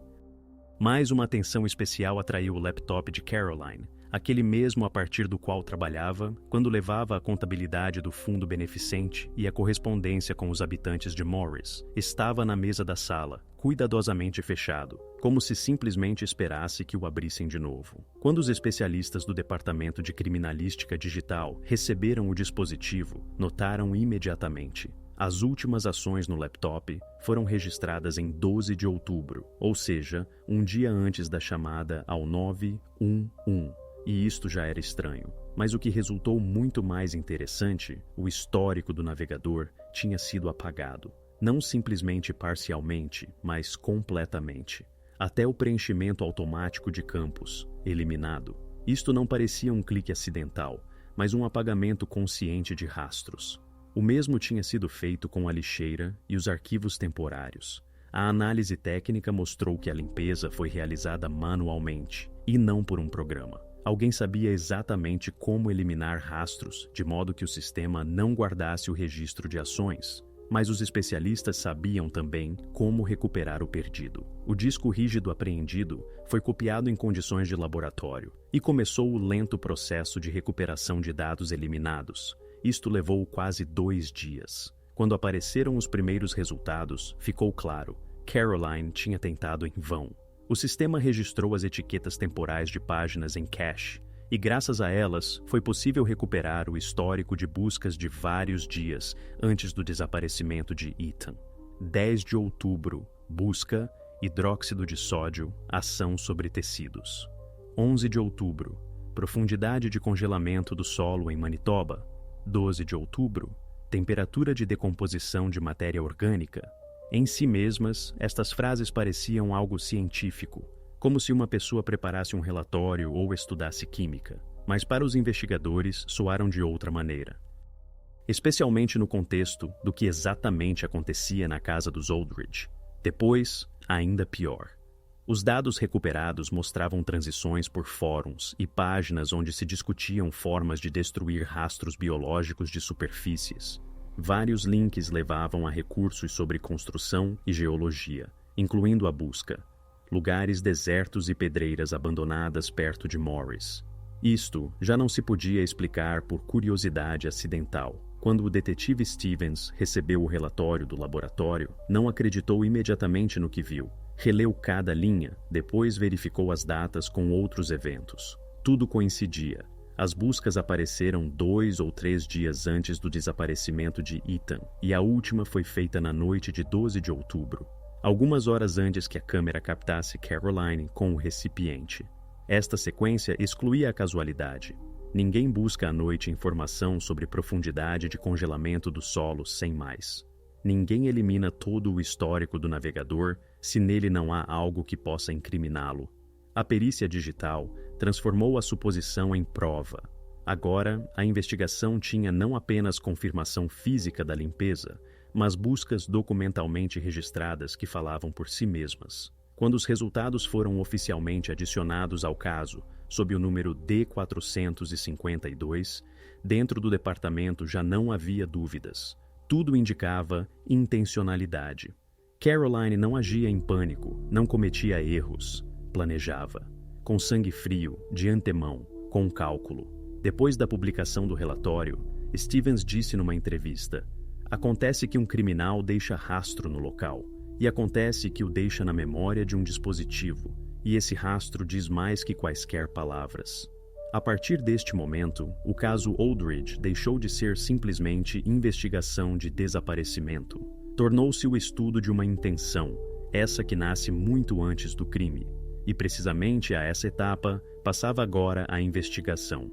Mais uma atenção especial atraiu o laptop de Caroline, aquele mesmo a partir do qual trabalhava quando levava a contabilidade do fundo beneficente e a correspondência com os habitantes de Morris. Estava na mesa da sala, cuidadosamente fechado, como se simplesmente esperasse que o abrissem de novo. Quando os especialistas do Departamento de Criminalística Digital receberam o dispositivo, notaram imediatamente: as últimas ações no laptop foram registradas em 12 de outubro, ou seja, um dia antes da chamada ao 911. E isto já era estranho. Mas o que resultou muito mais interessante, o histórico do navegador tinha sido apagado. Não simplesmente parcialmente, mas completamente. Até o preenchimento automático de campos, eliminado. Isto não parecia um clique acidental, mas um apagamento consciente de rastros. O mesmo tinha sido feito com a lixeira e os arquivos temporários. A análise técnica mostrou que a limpeza foi realizada manualmente, e não por um programa. Alguém sabia exatamente como eliminar rastros, de modo que o sistema não guardasse o registro de ações. Mas os especialistas sabiam também como recuperar o perdido. O disco rígido apreendido foi copiado em condições de laboratório, e começou o lento processo de recuperação de dados eliminados. Isto levou quase 2 dias. Quando apareceram os primeiros resultados, ficou claro: Caroline tinha tentado em vão. O sistema registrou as etiquetas temporais de páginas em cache, e graças a elas foi possível recuperar o histórico de buscas de vários dias antes do desaparecimento de Ethan. 10 de outubro, busca, hidróxido de sódio, ação sobre tecidos. 11 de outubro, profundidade de congelamento do solo em Manitoba. 12 de outubro, temperatura de decomposição de matéria orgânica. Em si mesmas, estas frases pareciam algo científico, como se uma pessoa preparasse um relatório ou estudasse química, mas para os investigadores soaram de outra maneira. Especialmente no contexto do que exatamente acontecia na casa dos Aldridge. Depois, ainda pior. Os dados recuperados mostravam transições por fóruns e páginas onde se discutiam formas de destruir rastros biológicos de superfícies. Vários links levavam a recursos sobre construção e geologia, incluindo a busca, lugares desertos e pedreiras abandonadas perto de Morris. Isto já não se podia explicar por curiosidade acidental. Quando o detetive Stevens recebeu o relatório do laboratório, não acreditou imediatamente no que viu. Releu cada linha, depois verificou as datas com outros eventos. Tudo coincidia. As buscas apareceram 2 ou 3 dias antes do desaparecimento de Ethan, e a última foi feita na noite de 12 de outubro, algumas horas antes que a câmera captasse Caroline com o recipiente. Esta sequência excluía a casualidade. Ninguém busca à noite informação sobre profundidade de congelamento do solo sem mais. Ninguém elimina todo o histórico do navegador se nele não há algo que possa incriminá-lo. A perícia digital transformou a suposição em prova. Agora, a investigação tinha não apenas confirmação física da limpeza, mas buscas documentalmente registradas que falavam por si mesmas. Quando os resultados foram oficialmente adicionados ao caso, sob o número D452, dentro do departamento já não havia dúvidas. Tudo indicava intencionalidade. Caroline não agia em pânico, não cometia erros, planejava. Com sangue frio, de antemão, com cálculo. Depois da publicação do relatório, Stevens disse numa entrevista: "Acontece que um criminal deixa rastro no local, e acontece que o deixa na memória de um dispositivo, e esse rastro diz mais que quaisquer palavras." A partir deste momento, o caso Aldridge deixou de ser simplesmente investigação de desaparecimento. Tornou-se o estudo de uma intenção, essa que nasce muito antes do crime. E precisamente a essa etapa passava agora a investigação.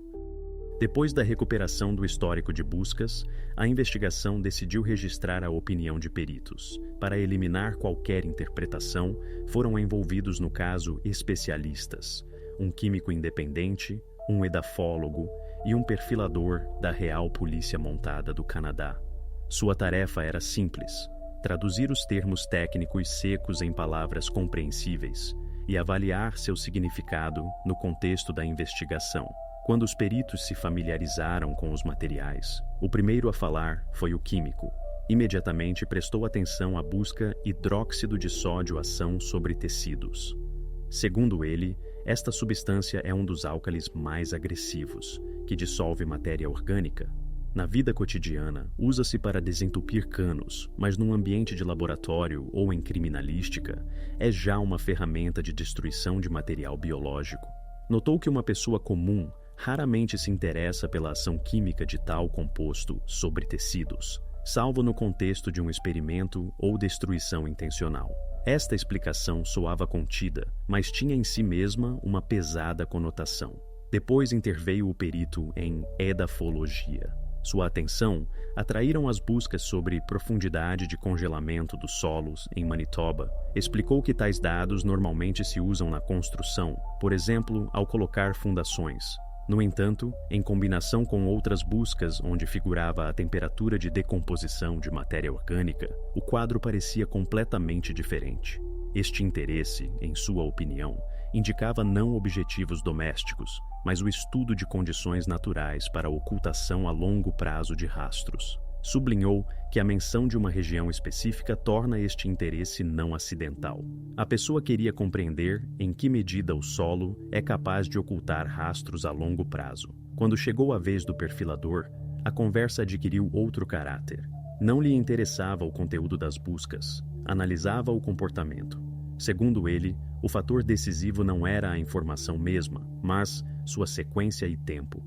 Depois da recuperação do histórico de buscas, a investigação decidiu registrar a opinião de peritos. Para eliminar qualquer interpretação, foram envolvidos no caso especialistas, um químico independente, um edafólogo e um perfilador da Real Polícia Montada do Canadá. Sua tarefa era simples: traduzir os termos técnicos secos em palavras compreensíveis e avaliar seu significado no contexto da investigação. Quando os peritos se familiarizaram com os materiais, o primeiro a falar foi o químico. Imediatamente prestou atenção à busca hidróxido de sódio ação sobre tecidos. Segundo ele, esta substância é um dos álcalis mais agressivos, que dissolve matéria orgânica. Na vida cotidiana, usa-se para desentupir canos, mas num ambiente de laboratório ou em criminalística, é já uma ferramenta de destruição de material biológico. Notou que uma pessoa comum raramente se interessa pela ação química de tal composto sobre tecidos, salvo no contexto de um experimento ou destruição intencional. Esta explicação soava contida, mas tinha em si mesma uma pesada conotação. Depois interveio o perito em edafologia. Sua atenção atraíram as buscas sobre profundidade de congelamento dos solos em Manitoba. Explicou que tais dados normalmente se usam na construção, por exemplo, ao colocar fundações. No entanto, em combinação com outras buscas onde figurava a temperatura de decomposição de matéria orgânica, o quadro parecia completamente diferente. Este interesse, em sua opinião, indicava não objetivos domésticos, mas o estudo de condições naturais para a ocultação a longo prazo de rastros. Sublinhou que a menção de uma região específica torna este interesse não acidental. A pessoa queria compreender em que medida o solo é capaz de ocultar rastros a longo prazo. Quando chegou a vez do perfilador, a conversa adquiriu outro caráter. Não lhe interessava o conteúdo das buscas, analisava o comportamento. Segundo ele, o fator decisivo não era a informação mesma, mas sua sequência e tempo.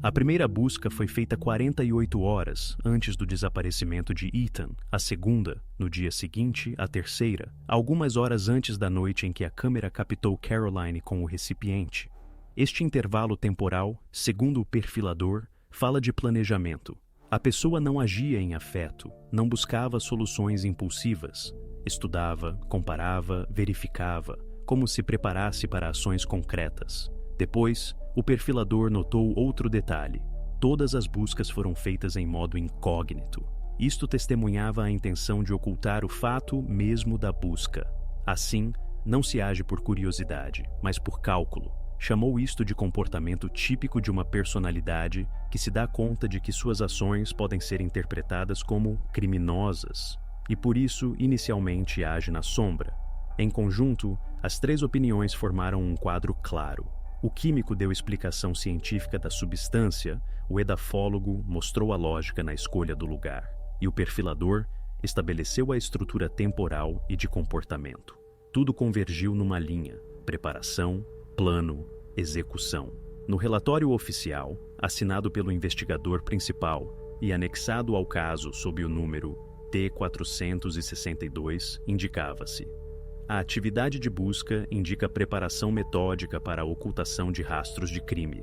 A primeira busca foi feita 48 horas antes do desaparecimento de Ethan, a segunda, no dia seguinte, a terceira, algumas horas antes da noite em que a câmera captou Caroline com o recipiente. Este intervalo temporal, segundo o perfilador, fala de planejamento. A pessoa não agia em afeto, não buscava soluções impulsivas. Estudava, comparava, verificava, como se preparasse para ações concretas. Depois, o perfilador notou outro detalhe. Todas as buscas foram feitas em modo incógnito. Isto testemunhava a intenção de ocultar o fato mesmo da busca. Assim, não se age por curiosidade, mas por cálculo. Chamou isto de comportamento típico de uma personalidade que se dá conta de que suas ações podem ser interpretadas como criminosas e por isso inicialmente age na sombra. Em conjunto, as três opiniões formaram um quadro claro. O químico deu explicação científica da substância, o edafólogo mostrou a lógica na escolha do lugar, e o perfilador estabeleceu a estrutura temporal e de comportamento. Tudo convergiu numa linha: preparação, plano, execução. No relatório oficial, assinado pelo investigador principal e anexado ao caso sob o número T-462, indicava-se: a atividade de busca indica preparação metódica para a ocultação de rastros de crime.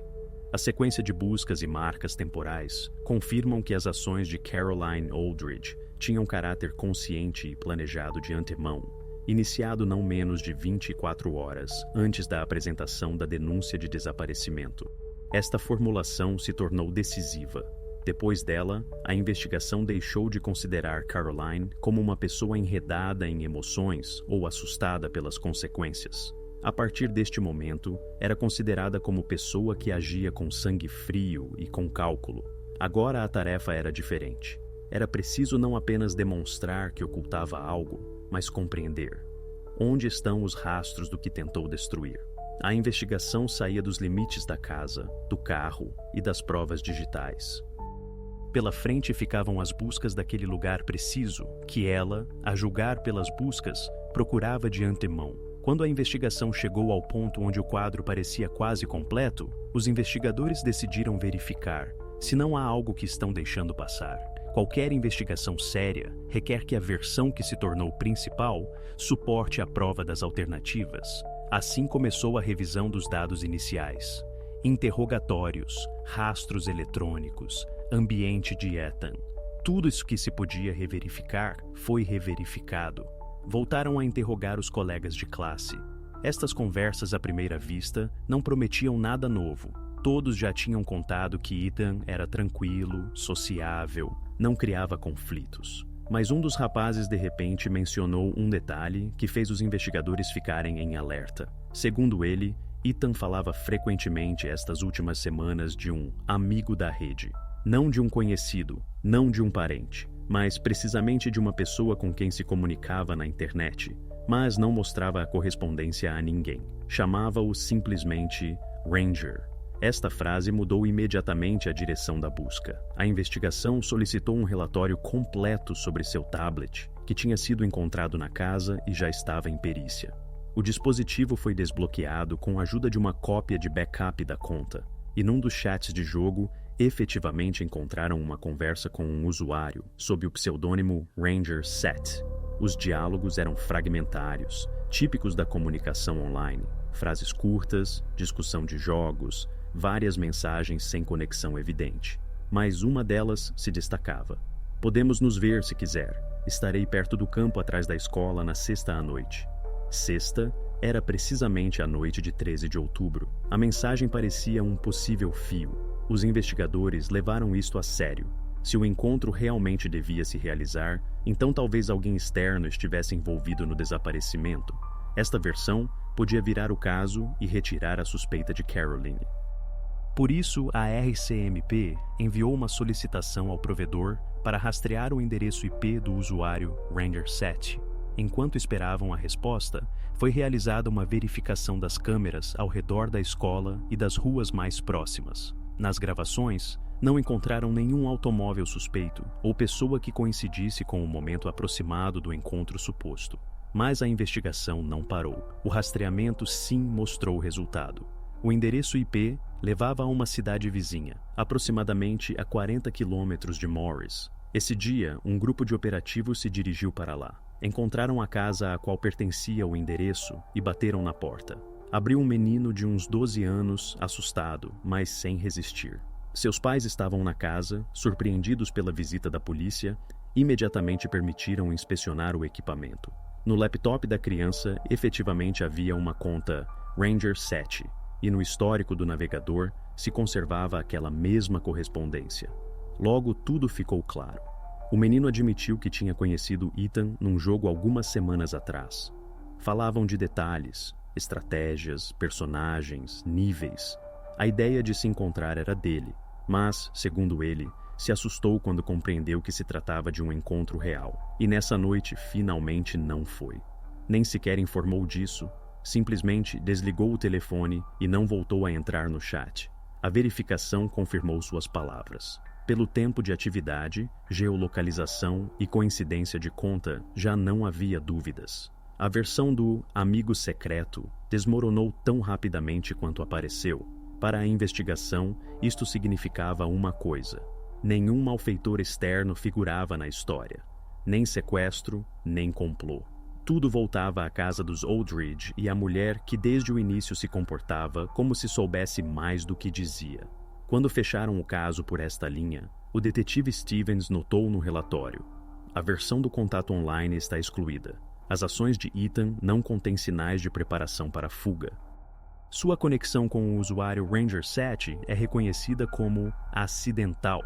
A sequência de buscas e marcas temporais confirmam que as ações de Caroline Aldridge tinham caráter consciente e planejado de antemão, iniciado não menos de 24 horas antes da apresentação da denúncia de desaparecimento. Esta formulação se tornou decisiva. Depois dela, a investigação deixou de considerar Caroline como uma pessoa enredada em emoções ou assustada pelas consequências. A partir deste momento, era considerada como pessoa que agia com sangue frio e com cálculo. Agora a tarefa era diferente. Era preciso não apenas demonstrar que ocultava algo, mas compreender. Onde estão os rastros do que tentou destruir? A investigação saía dos limites da casa, do carro e das provas digitais. Pela frente ficavam as buscas daquele lugar preciso, que ela, a julgar pelas buscas, procurava de antemão. Quando a investigação chegou ao ponto onde o quadro parecia quase completo, os investigadores decidiram verificar se não há algo que estão deixando passar. Qualquer investigação séria requer que a versão que se tornou principal suporte a prova das alternativas. Assim começou a revisão dos dados iniciais. Interrogatórios, rastros eletrônicos, ambiente de Ethan. Tudo isso que se podia reverificar foi reverificado. Voltaram a interrogar os colegas de classe. Estas conversas à primeira vista não prometiam nada novo. Todos já tinham contado que Ethan era tranquilo, sociável, não criava conflitos. Mas um dos rapazes de repente mencionou um detalhe que fez os investigadores ficarem em alerta. Segundo ele, Ethan falava frequentemente estas últimas semanas de um amigo da rede. Não de um conhecido, não de um parente, mas precisamente de uma pessoa com quem se comunicava na internet, mas não mostrava a correspondência a ninguém. Chamava-o simplesmente Ranger. Esta frase mudou imediatamente a direção da busca. A investigação solicitou um relatório completo sobre seu tablet, que tinha sido encontrado na casa e já estava em perícia. O dispositivo foi desbloqueado com a ajuda de uma cópia de backup da conta, e num dos chats de jogo, efetivamente encontraram uma conversa com um usuário sob o pseudônimo Ranger Set. Os diálogos eram fragmentários, típicos da comunicação online. Frases curtas, discussão de jogos, várias mensagens sem conexão evidente. Mas uma delas se destacava. Podemos nos ver se quiser. Estarei perto do campo atrás da escola na sexta à noite. Sexta era precisamente a noite de 13 de outubro. A mensagem parecia um possível fio. Os investigadores levaram isto a sério. Se o encontro realmente devia se realizar, então talvez alguém externo estivesse envolvido no desaparecimento. Esta versão podia virar o caso e retirar a suspeita de Caroline. Por isso, a RCMP enviou uma solicitação ao provedor para rastrear o endereço IP do usuário Ranger7. Enquanto esperavam a resposta, foi realizada uma verificação das câmeras ao redor da escola e das ruas mais próximas. Nas gravações, não encontraram nenhum automóvel suspeito ou pessoa que coincidisse com o momento aproximado do encontro suposto. Mas a investigação não parou. O rastreamento sim mostrou o resultado. O endereço IP levava a uma cidade vizinha, aproximadamente a 40 quilômetros de Morris. Esse dia, um grupo de operativos se dirigiu para lá. Encontraram a casa a qual pertencia o endereço e bateram na porta. Abriu um menino de uns 12 anos, assustado, mas sem resistir. Seus pais estavam na casa, surpreendidos pela visita da polícia, imediatamente permitiram inspecionar o equipamento. No laptop da criança, efetivamente havia uma conta Ranger 7, e no histórico do navegador se conservava aquela mesma correspondência. Logo, tudo ficou claro. O menino admitiu que tinha conhecido Ethan num jogo algumas semanas atrás. Falavam de detalhes, estratégias, personagens, níveis. A ideia de se encontrar era dele, mas, segundo ele, se assustou quando compreendeu que se tratava de um encontro real. E nessa noite, finalmente não foi. Nem sequer informou disso, simplesmente desligou o telefone e não voltou a entrar no chat. A verificação confirmou suas palavras. Pelo tempo de atividade, geolocalização e coincidência de conta, já não havia dúvidas. A versão do amigo secreto desmoronou tão rapidamente quanto apareceu. Para a investigação, isto significava uma coisa: nenhum malfeitor externo figurava na história. Nem sequestro, nem complô. Tudo voltava à casa dos Aldridge e à mulher que desde o início se comportava como se soubesse mais do que dizia. Quando fecharam o caso por esta linha, o detetive Stevens notou no relatório: a versão do contato online está excluída. As ações de Ethan não contêm sinais de preparação para a fuga. Sua conexão com o usuário Ranger 7 é reconhecida como acidental.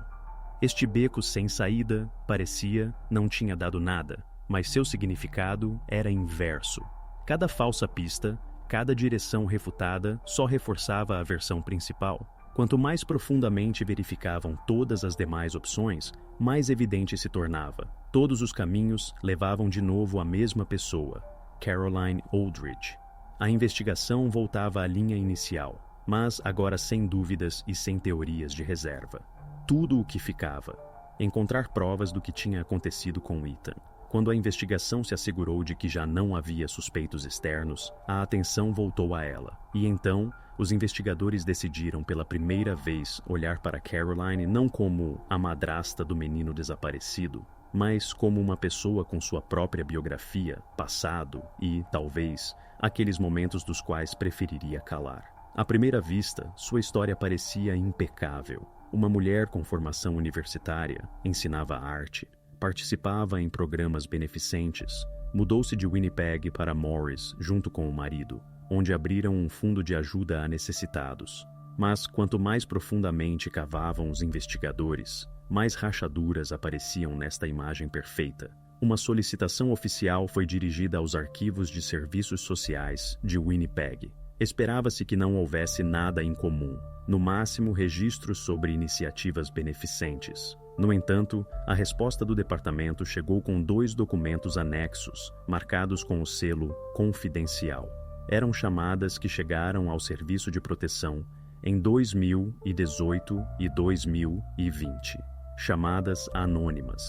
Este beco sem saída, parecia, não tinha dado nada, mas seu significado era inverso. Cada falsa pista, cada direção refutada só reforçava a versão principal. Quanto mais profundamente verificavam todas as demais opções, mais evidente se tornava. Todos os caminhos levavam de novo à mesma pessoa, Caroline Aldridge. A investigação voltava à linha inicial, mas agora sem dúvidas e sem teorias de reserva. Tudo o que ficava: encontrar provas do que tinha acontecido com Ethan. Quando a investigação se assegurou de que já não havia suspeitos externos, a atenção voltou a ela. E então, os investigadores decidiram pela primeira vez olhar para Caroline não como a madrasta do menino desaparecido, mas como uma pessoa com sua própria biografia, passado e, talvez, aqueles momentos dos quais preferiria calar. À primeira vista, sua história parecia impecável. Uma mulher com formação universitária, ensinava arte, participava em programas beneficentes, mudou-se de Winnipeg para Morris junto com o marido, onde abriram um fundo de ajuda a necessitados. Mas quanto mais profundamente cavavam os investigadores, mais rachaduras apareciam nesta imagem perfeita. Uma solicitação oficial foi dirigida aos arquivos de serviços sociais de Winnipeg. Esperava-se que não houvesse nada em comum, no máximo registros sobre iniciativas beneficentes. No entanto, a resposta do departamento chegou com 2 documentos anexos, marcados com o selo confidencial. Eram chamadas que chegaram ao Serviço de Proteção em 2018 e 2020. Chamadas anônimas.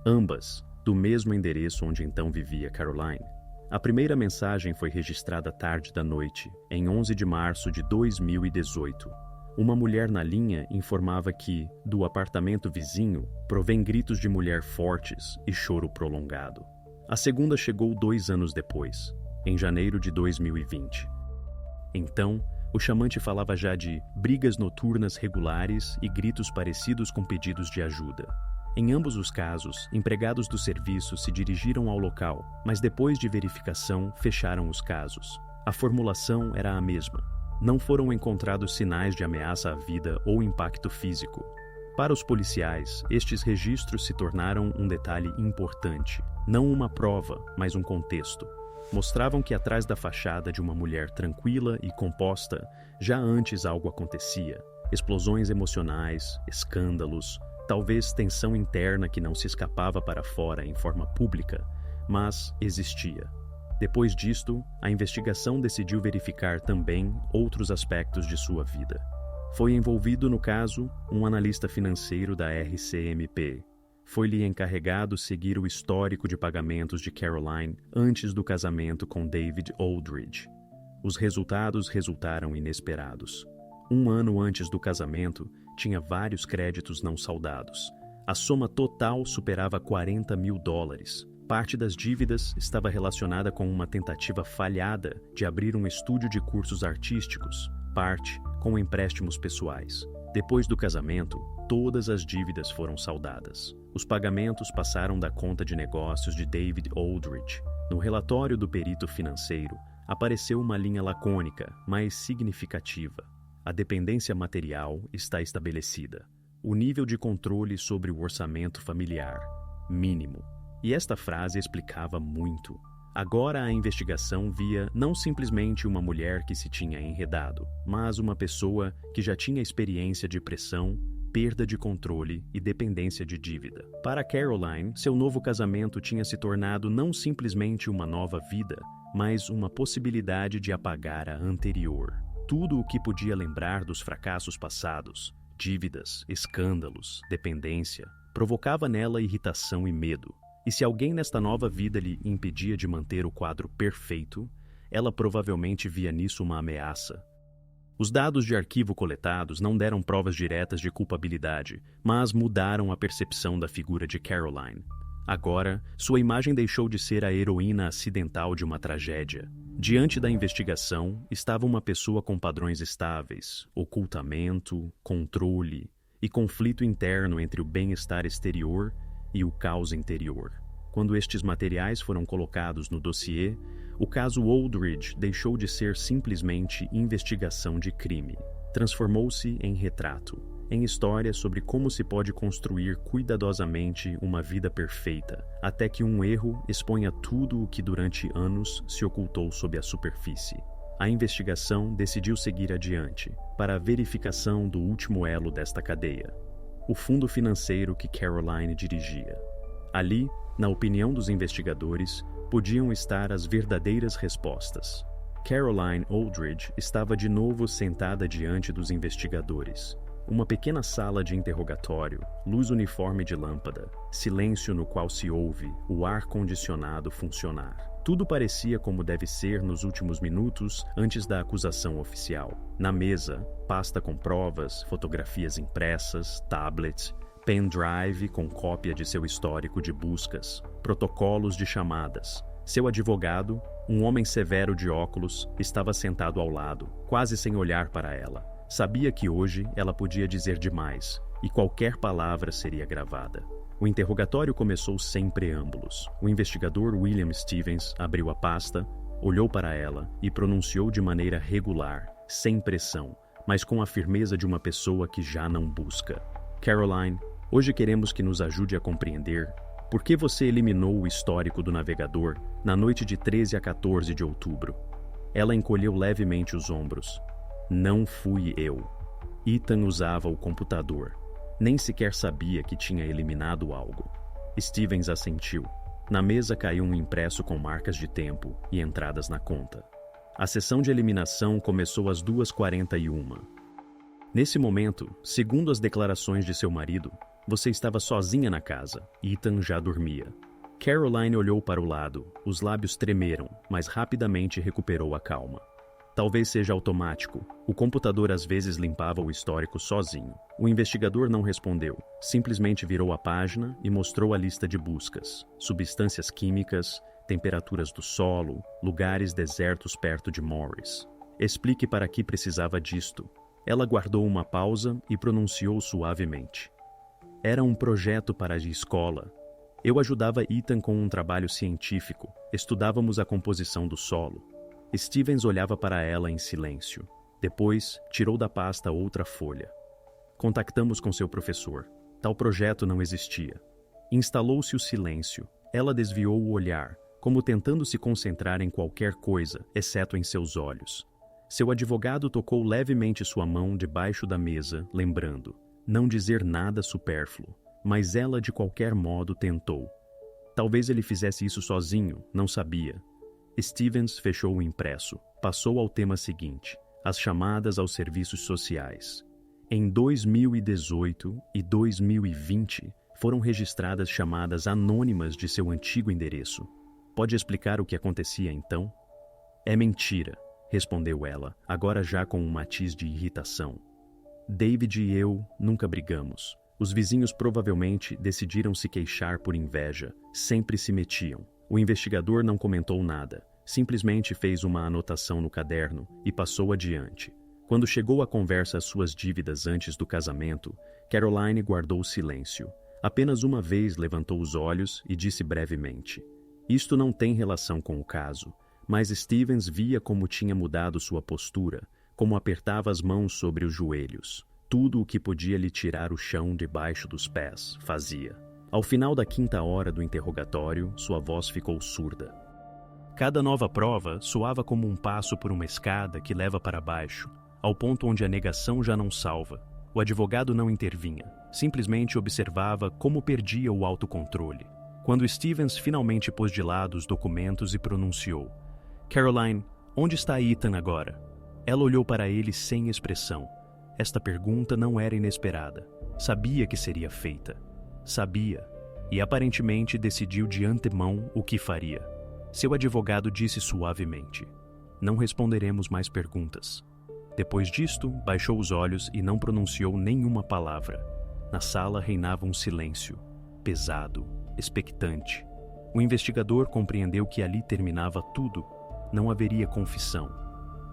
Ambas do mesmo endereço onde então vivia Caroline. A primeira mensagem foi registrada tarde da noite, em 11 de março de 2018. Uma mulher na linha informava que, do apartamento vizinho, provém gritos de mulher fortes e choro prolongado. A segunda chegou 2 anos depois, em janeiro de 2020. Então, o chamante falava já de brigas noturnas regulares e gritos parecidos com pedidos de ajuda. Em ambos os casos, empregados do serviço se dirigiram ao local, mas depois de verificação, fecharam os casos. A formulação era a mesma. Não foram encontrados sinais de ameaça à vida ou impacto físico. Para os policiais, estes registros se tornaram um detalhe importante. Não uma prova, mas um contexto. Mostravam que atrás da fachada de uma mulher tranquila e composta, já antes algo acontecia. Explosões emocionais, escândalos, talvez tensão interna que não se escapava para fora em forma pública, mas existia. Depois disto, a investigação decidiu verificar também outros aspectos de sua vida. Foi envolvido no caso um analista financeiro da RCMP. Foi-lhe encarregado seguir o histórico de pagamentos de Caroline antes do casamento com David Aldridge. Os resultados resultaram inesperados. 1 ano antes do casamento, tinha vários créditos não saldados. A soma total superava $40 mil. Parte das dívidas estava relacionada com uma tentativa falhada de abrir um estúdio de cursos artísticos, parte com empréstimos pessoais. Depois do casamento, todas as dívidas foram saldadas. Os pagamentos passaram da conta de negócios de David Aldrich. No relatório do perito financeiro, apareceu uma linha lacônica, mas significativa. A dependência material está estabelecida. O nível de controle sobre o orçamento familiar, mínimo. E esta frase explicava muito. Agora a investigação via não simplesmente uma mulher que se tinha enredado, mas uma pessoa que já tinha experiência de pressão, perda de controle e dependência de dívida. Para Caroline, seu novo casamento tinha se tornado não simplesmente uma nova vida, mas uma possibilidade de apagar a anterior. Tudo o que podia lembrar dos fracassos passados, dívidas, escândalos, dependência, provocava nela irritação e medo. E se alguém nesta nova vida lhe impedia de manter o quadro perfeito, ela provavelmente via nisso uma ameaça. Os dados de arquivo coletados não deram provas diretas de culpabilidade, mas mudaram a percepção da figura de Caroline. Agora, sua imagem deixou de ser a heroína acidental de uma tragédia. Diante da investigação, estava uma pessoa com padrões estáveis, ocultamento, controle e conflito interno entre o bem-estar exterior e o caos interior. Quando estes materiais foram colocados no dossiê, o caso Aldrich deixou de ser simplesmente investigação de crime. Transformou-se em retrato, em história sobre como se pode construir cuidadosamente uma vida perfeita, até que um erro exponha tudo o que durante anos se ocultou sob a superfície. A investigação decidiu seguir adiante, para a verificação do último elo desta cadeia, o fundo financeiro que Caroline dirigia. Ali, na opinião dos investigadores, podiam estar as verdadeiras respostas. Caroline Aldrich estava de novo sentada diante dos investigadores. Uma pequena sala de interrogatório, luz uniforme de lâmpada, silêncio no qual se ouve o ar-condicionado funcionar. Tudo parecia como deve ser nos últimos minutos antes da acusação oficial. Na mesa, pasta com provas, fotografias impressas, tablets, pendrive com cópia de seu histórico de buscas, protocolos de chamadas. Seu advogado, um homem severo de óculos, estava sentado ao lado, quase sem olhar para ela. Sabia que hoje ela podia dizer demais, e qualquer palavra seria gravada. O interrogatório começou sem preâmbulos. O investigador William Stevens abriu a pasta, olhou para ela e pronunciou de maneira regular, sem pressão, mas com a firmeza de uma pessoa que já não busca. Caroline, hoje queremos que nos ajude a compreender por que você eliminou o histórico do navegador na noite de 13 a 14 de outubro. Ela encolheu levemente os ombros. Não fui eu. Ethan usava o computador. Nem sequer sabia que tinha eliminado algo. Stevens assentiu. Na mesa caiu um impresso com marcas de tempo e entradas na conta. A sessão de eliminação começou às 2h41. Nesse momento, segundo as declarações de seu marido, você estava sozinha na casa. Ethan já dormia. Caroline olhou para o lado. Os lábios tremeram, mas rapidamente recuperou a calma. Talvez seja automático. O computador às vezes limpava o histórico sozinho. O investigador não respondeu. Simplesmente virou a página e mostrou a lista de buscas. Substâncias químicas, temperaturas do solo, lugares desertos perto de Morris. Explique para que precisava disto. Ela guardou uma pausa e pronunciou suavemente. Era um projeto para a escola. Eu ajudava Ethan com um trabalho científico. Estudávamos a composição do solo. Stevens olhava para ela em silêncio. Depois, tirou da pasta outra folha. Contactamos com seu professor. Tal projeto não existia. Instalou-se o silêncio. Ela desviou o olhar, como tentando se concentrar em qualquer coisa, exceto em seus olhos. Seu advogado tocou levemente sua mão debaixo da mesa, lembrando, não dizer nada supérfluo, mas ela de qualquer modo tentou. Talvez ele fizesse isso sozinho, não sabia. Stevens fechou o impresso. Passou ao tema seguinte, as chamadas aos serviços sociais. Em 2018 e 2020, foram registradas chamadas anônimas de seu antigo endereço. Pode explicar o que acontecia então? É mentira, respondeu ela, agora já com um matiz de irritação. David e eu nunca brigamos. Os vizinhos provavelmente decidiram se queixar por inveja. Sempre se metiam. O investigador não comentou nada. Simplesmente fez uma anotação no caderno e passou adiante. Quando chegou a conversa às suas dívidas antes do casamento, Caroline guardou silêncio. Apenas uma vez levantou os olhos e disse brevemente: "Isto não tem relação com o caso", mas Stevens via como tinha mudado sua postura, como apertava as mãos sobre os joelhos. Tudo o que podia lhe tirar o chão debaixo dos pés, fazia. Ao final da 5ª hora do interrogatório, sua voz ficou surda. Cada nova prova soava como um passo por uma escada que leva para baixo, ao ponto onde a negação já não salva. O advogado não intervinha, simplesmente observava como perdia o autocontrole. Quando Stevens finalmente pôs de lado os documentos e pronunciou: "Caroline, onde está Ethan agora?" Ela olhou para ele sem expressão. Esta pergunta não era inesperada. Sabia que seria feita. Sabia, e aparentemente decidiu de antemão o que faria. Seu advogado disse suavemente: "Não responderemos mais perguntas." Depois disto, baixou os olhos e não pronunciou nenhuma palavra. Na sala reinava um silêncio, pesado, expectante. O investigador compreendeu que ali terminava tudo. Não haveria confissão.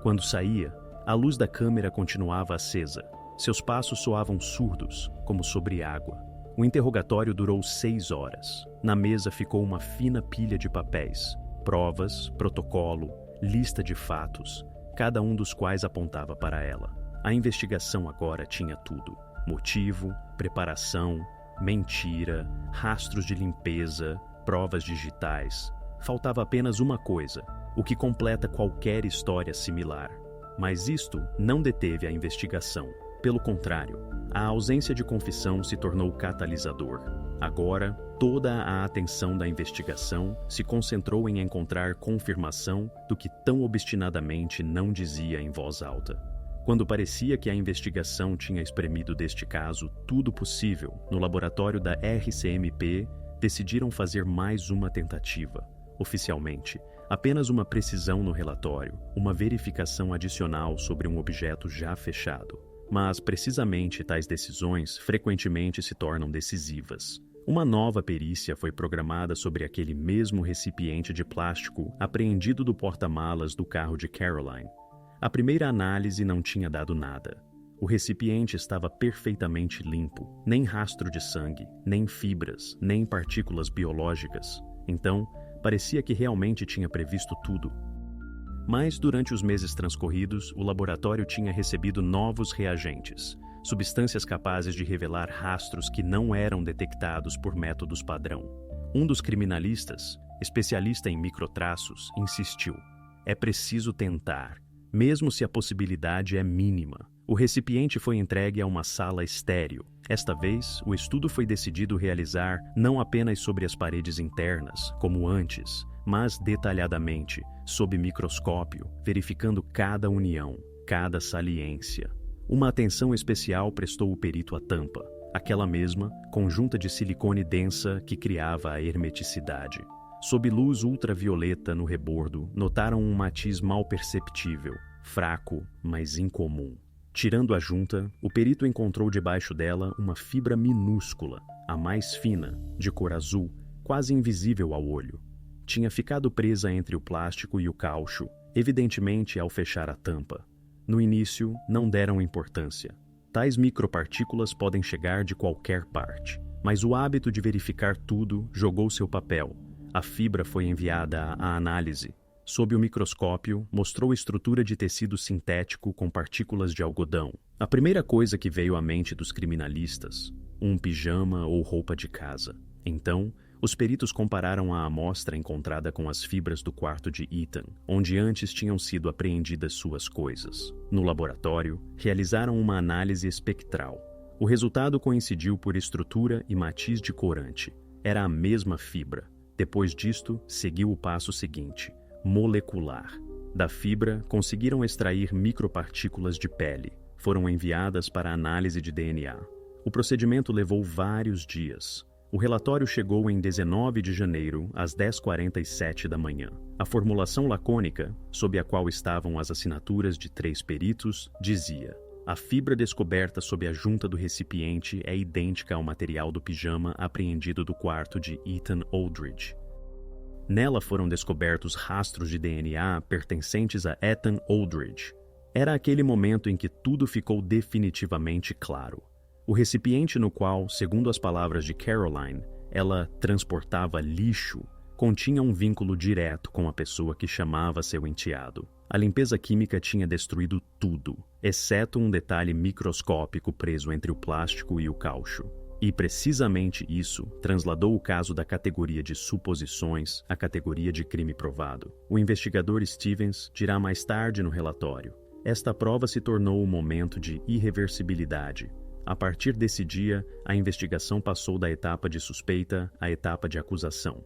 Quando saía, a luz da câmera continuava acesa. Seus passos soavam surdos, como sobre água. O interrogatório durou 6 horas. Na mesa ficou uma fina pilha de papéis, provas, protocolo, lista de fatos, cada um dos quais apontava para ela. A investigação agora tinha tudo: motivo, preparação, mentira, rastros de limpeza, provas digitais. Faltava apenas uma coisa, o que completa qualquer história similar. Mas isto não deteve a investigação. Pelo contrário, a ausência de confissão se tornou catalisador. Agora, toda a atenção da investigação se concentrou em encontrar confirmação do que tão obstinadamente não dizia em voz alta. Quando parecia que a investigação tinha espremido deste caso tudo possível, no laboratório da RCMP, decidiram fazer mais uma tentativa. Oficialmente, apenas uma precisão no relatório, uma verificação adicional sobre um objeto já fechado. Mas, precisamente, tais decisões frequentemente se tornam decisivas. Uma nova perícia foi programada sobre aquele mesmo recipiente de plástico apreendido do porta-malas do carro de Caroline. A primeira análise não tinha dado nada. O recipiente estava perfeitamente limpo, nem rastro de sangue, nem fibras, nem partículas biológicas. Então, parecia que realmente tinha previsto tudo. Mas, durante os meses transcorridos, o laboratório tinha recebido novos reagentes, substâncias capazes de revelar rastros que não eram detectados por métodos padrão. Um dos criminalistas, especialista em microtraços, insistiu: "É preciso tentar, mesmo se a possibilidade é mínima." O recipiente foi entregue a uma sala estéril. Esta vez, o estudo foi decidido realizar não apenas sobre as paredes internas, como antes, mas detalhadamente, sob microscópio, verificando cada união, cada saliência. Uma atenção especial prestou o perito à tampa, aquela mesma, conjunta de silicone densa que criava a hermeticidade. Sob luz ultravioleta no rebordo, notaram um matiz mal perceptível, fraco, mas incomum. Tirando a junta, o perito encontrou debaixo dela uma fibra minúscula, a mais fina, de cor azul, quase invisível ao olho. Tinha ficado presa entre o plástico e o caucho, evidentemente ao fechar a tampa. No início, não deram importância. Tais micropartículas podem chegar de qualquer parte, mas o hábito de verificar tudo jogou seu papel. A fibra foi enviada à análise. Sob o microscópio, mostrou estrutura de tecido sintético com partículas de algodão. A primeira coisa que veio à mente dos criminalistas: um pijama ou roupa de casa. Então, os peritos compararam a amostra encontrada com as fibras do quarto de Ethan, onde antes tinham sido apreendidas suas coisas. No laboratório, realizaram uma análise espectral. O resultado coincidiu por estrutura e matiz de corante. Era a mesma fibra. Depois disto, seguiu o passo seguinte: molecular. Da fibra, conseguiram extrair micropartículas de pele. Foram enviadas para análise de DNA. O procedimento levou vários dias. O relatório chegou em 19 de janeiro, às 10h47 da manhã. A formulação lacônica, sob a qual estavam as assinaturas de 3 peritos, dizia: a fibra descoberta sob a junta do recipiente é idêntica ao material do pijama apreendido do quarto de Ethan Aldridge. Nela foram descobertos rastros de DNA pertencentes a Ethan Aldridge. Era aquele momento em que tudo ficou definitivamente claro. O recipiente no qual, segundo as palavras de Caroline, ela transportava lixo, continha um vínculo direto com a pessoa que chamava seu enteado. A limpeza química tinha destruído tudo, exceto um detalhe microscópico preso entre o plástico e o caucho. E precisamente isso transladou o caso da categoria de suposições à categoria de crime provado. O investigador Stevens dirá mais tarde no relatório: esta prova se tornou um momento de irreversibilidade. A partir desse dia, a investigação passou da etapa de suspeita à etapa de acusação.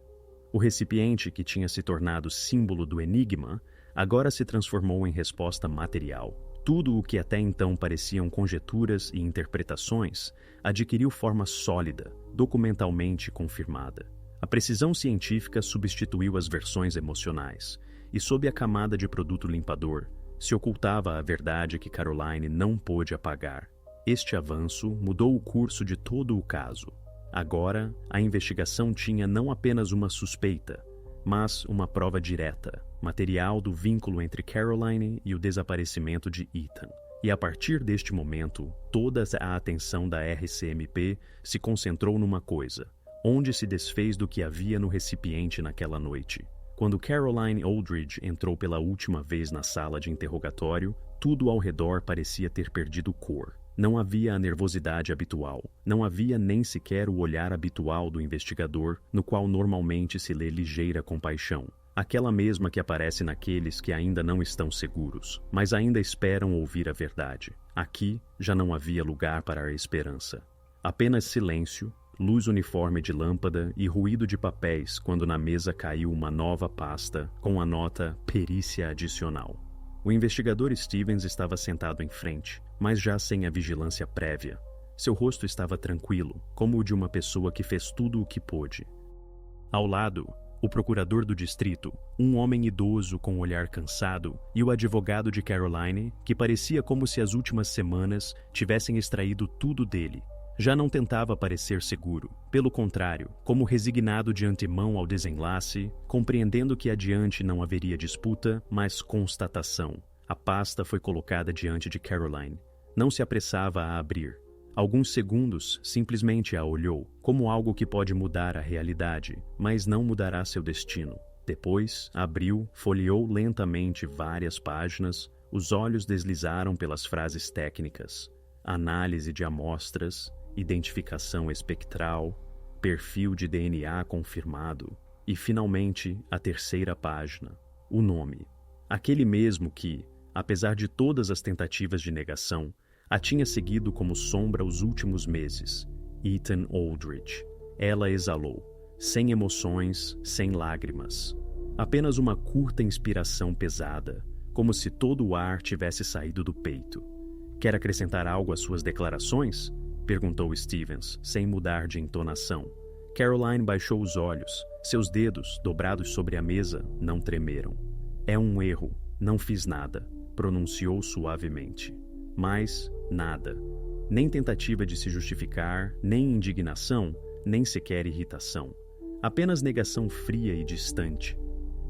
O recipiente, que tinha se tornado símbolo do enigma, agora se transformou em resposta material. Tudo o que até então pareciam conjecturas e interpretações adquiriu forma sólida, documentalmente confirmada. A precisão científica substituiu as versões emocionais, e sob a camada de produto limpador, se ocultava a verdade que Caroline não pôde apagar. Este avanço mudou o curso de todo o caso. Agora, a investigação tinha não apenas uma suspeita, mas uma prova direta, material do vínculo entre Caroline e o desaparecimento de Ethan. E a partir deste momento, toda a atenção da RCMP se concentrou numa coisa: onde se desfez do que havia no recipiente naquela noite. Quando Caroline Aldridge entrou pela última vez na sala de interrogatório, tudo ao redor parecia ter perdido cor. Não havia a nervosidade habitual, não havia nem sequer o olhar habitual do investigador, no qual normalmente se lê ligeira compaixão. Aquela mesma que aparece naqueles que ainda não estão seguros, mas ainda esperam ouvir a verdade. Aqui já não havia lugar para a esperança. Apenas silêncio, luz uniforme de lâmpada e ruído de papéis quando na mesa caiu uma nova pasta com a nota perícia adicional. O investigador Stevens estava sentado em frente, mas já sem a vigilância prévia. Seu rosto estava tranquilo, como o de uma pessoa que fez tudo o que pôde. Ao lado, o procurador do distrito, um homem idoso com um olhar cansado, e o advogado de Caroline, que parecia como se as últimas semanas tivessem extraído tudo dele. Já não tentava parecer seguro. Pelo contrário, como resignado de antemão ao desenlace, compreendendo que adiante não haveria disputa, mas constatação. A pasta foi colocada diante de Caroline. Não se apressava a abrir. Alguns segundos, simplesmente a olhou, como algo que pode mudar a realidade, mas não mudará seu destino. Depois, abriu, folheou lentamente várias páginas, os olhos deslizaram pelas frases técnicas. Análise de amostras, identificação espectral, perfil de DNA confirmado e, finalmente, a terceira página, o nome. Aquele mesmo que, apesar de todas as tentativas de negação, a tinha seguido como sombra os últimos meses, Ethan Aldridge. Ela exalou, sem emoções, sem lágrimas. Apenas uma curta inspiração pesada, como se todo o ar tivesse saído do peito. Quer acrescentar algo às suas declarações? Perguntou Stevens, sem mudar de entonação. Caroline baixou os olhos. Seus dedos, dobrados sobre a mesa, não tremeram. É um erro. Não fiz nada, pronunciou suavemente. Mas nada. Nem tentativa de se justificar, nem indignação, nem sequer irritação. Apenas negação fria e distante.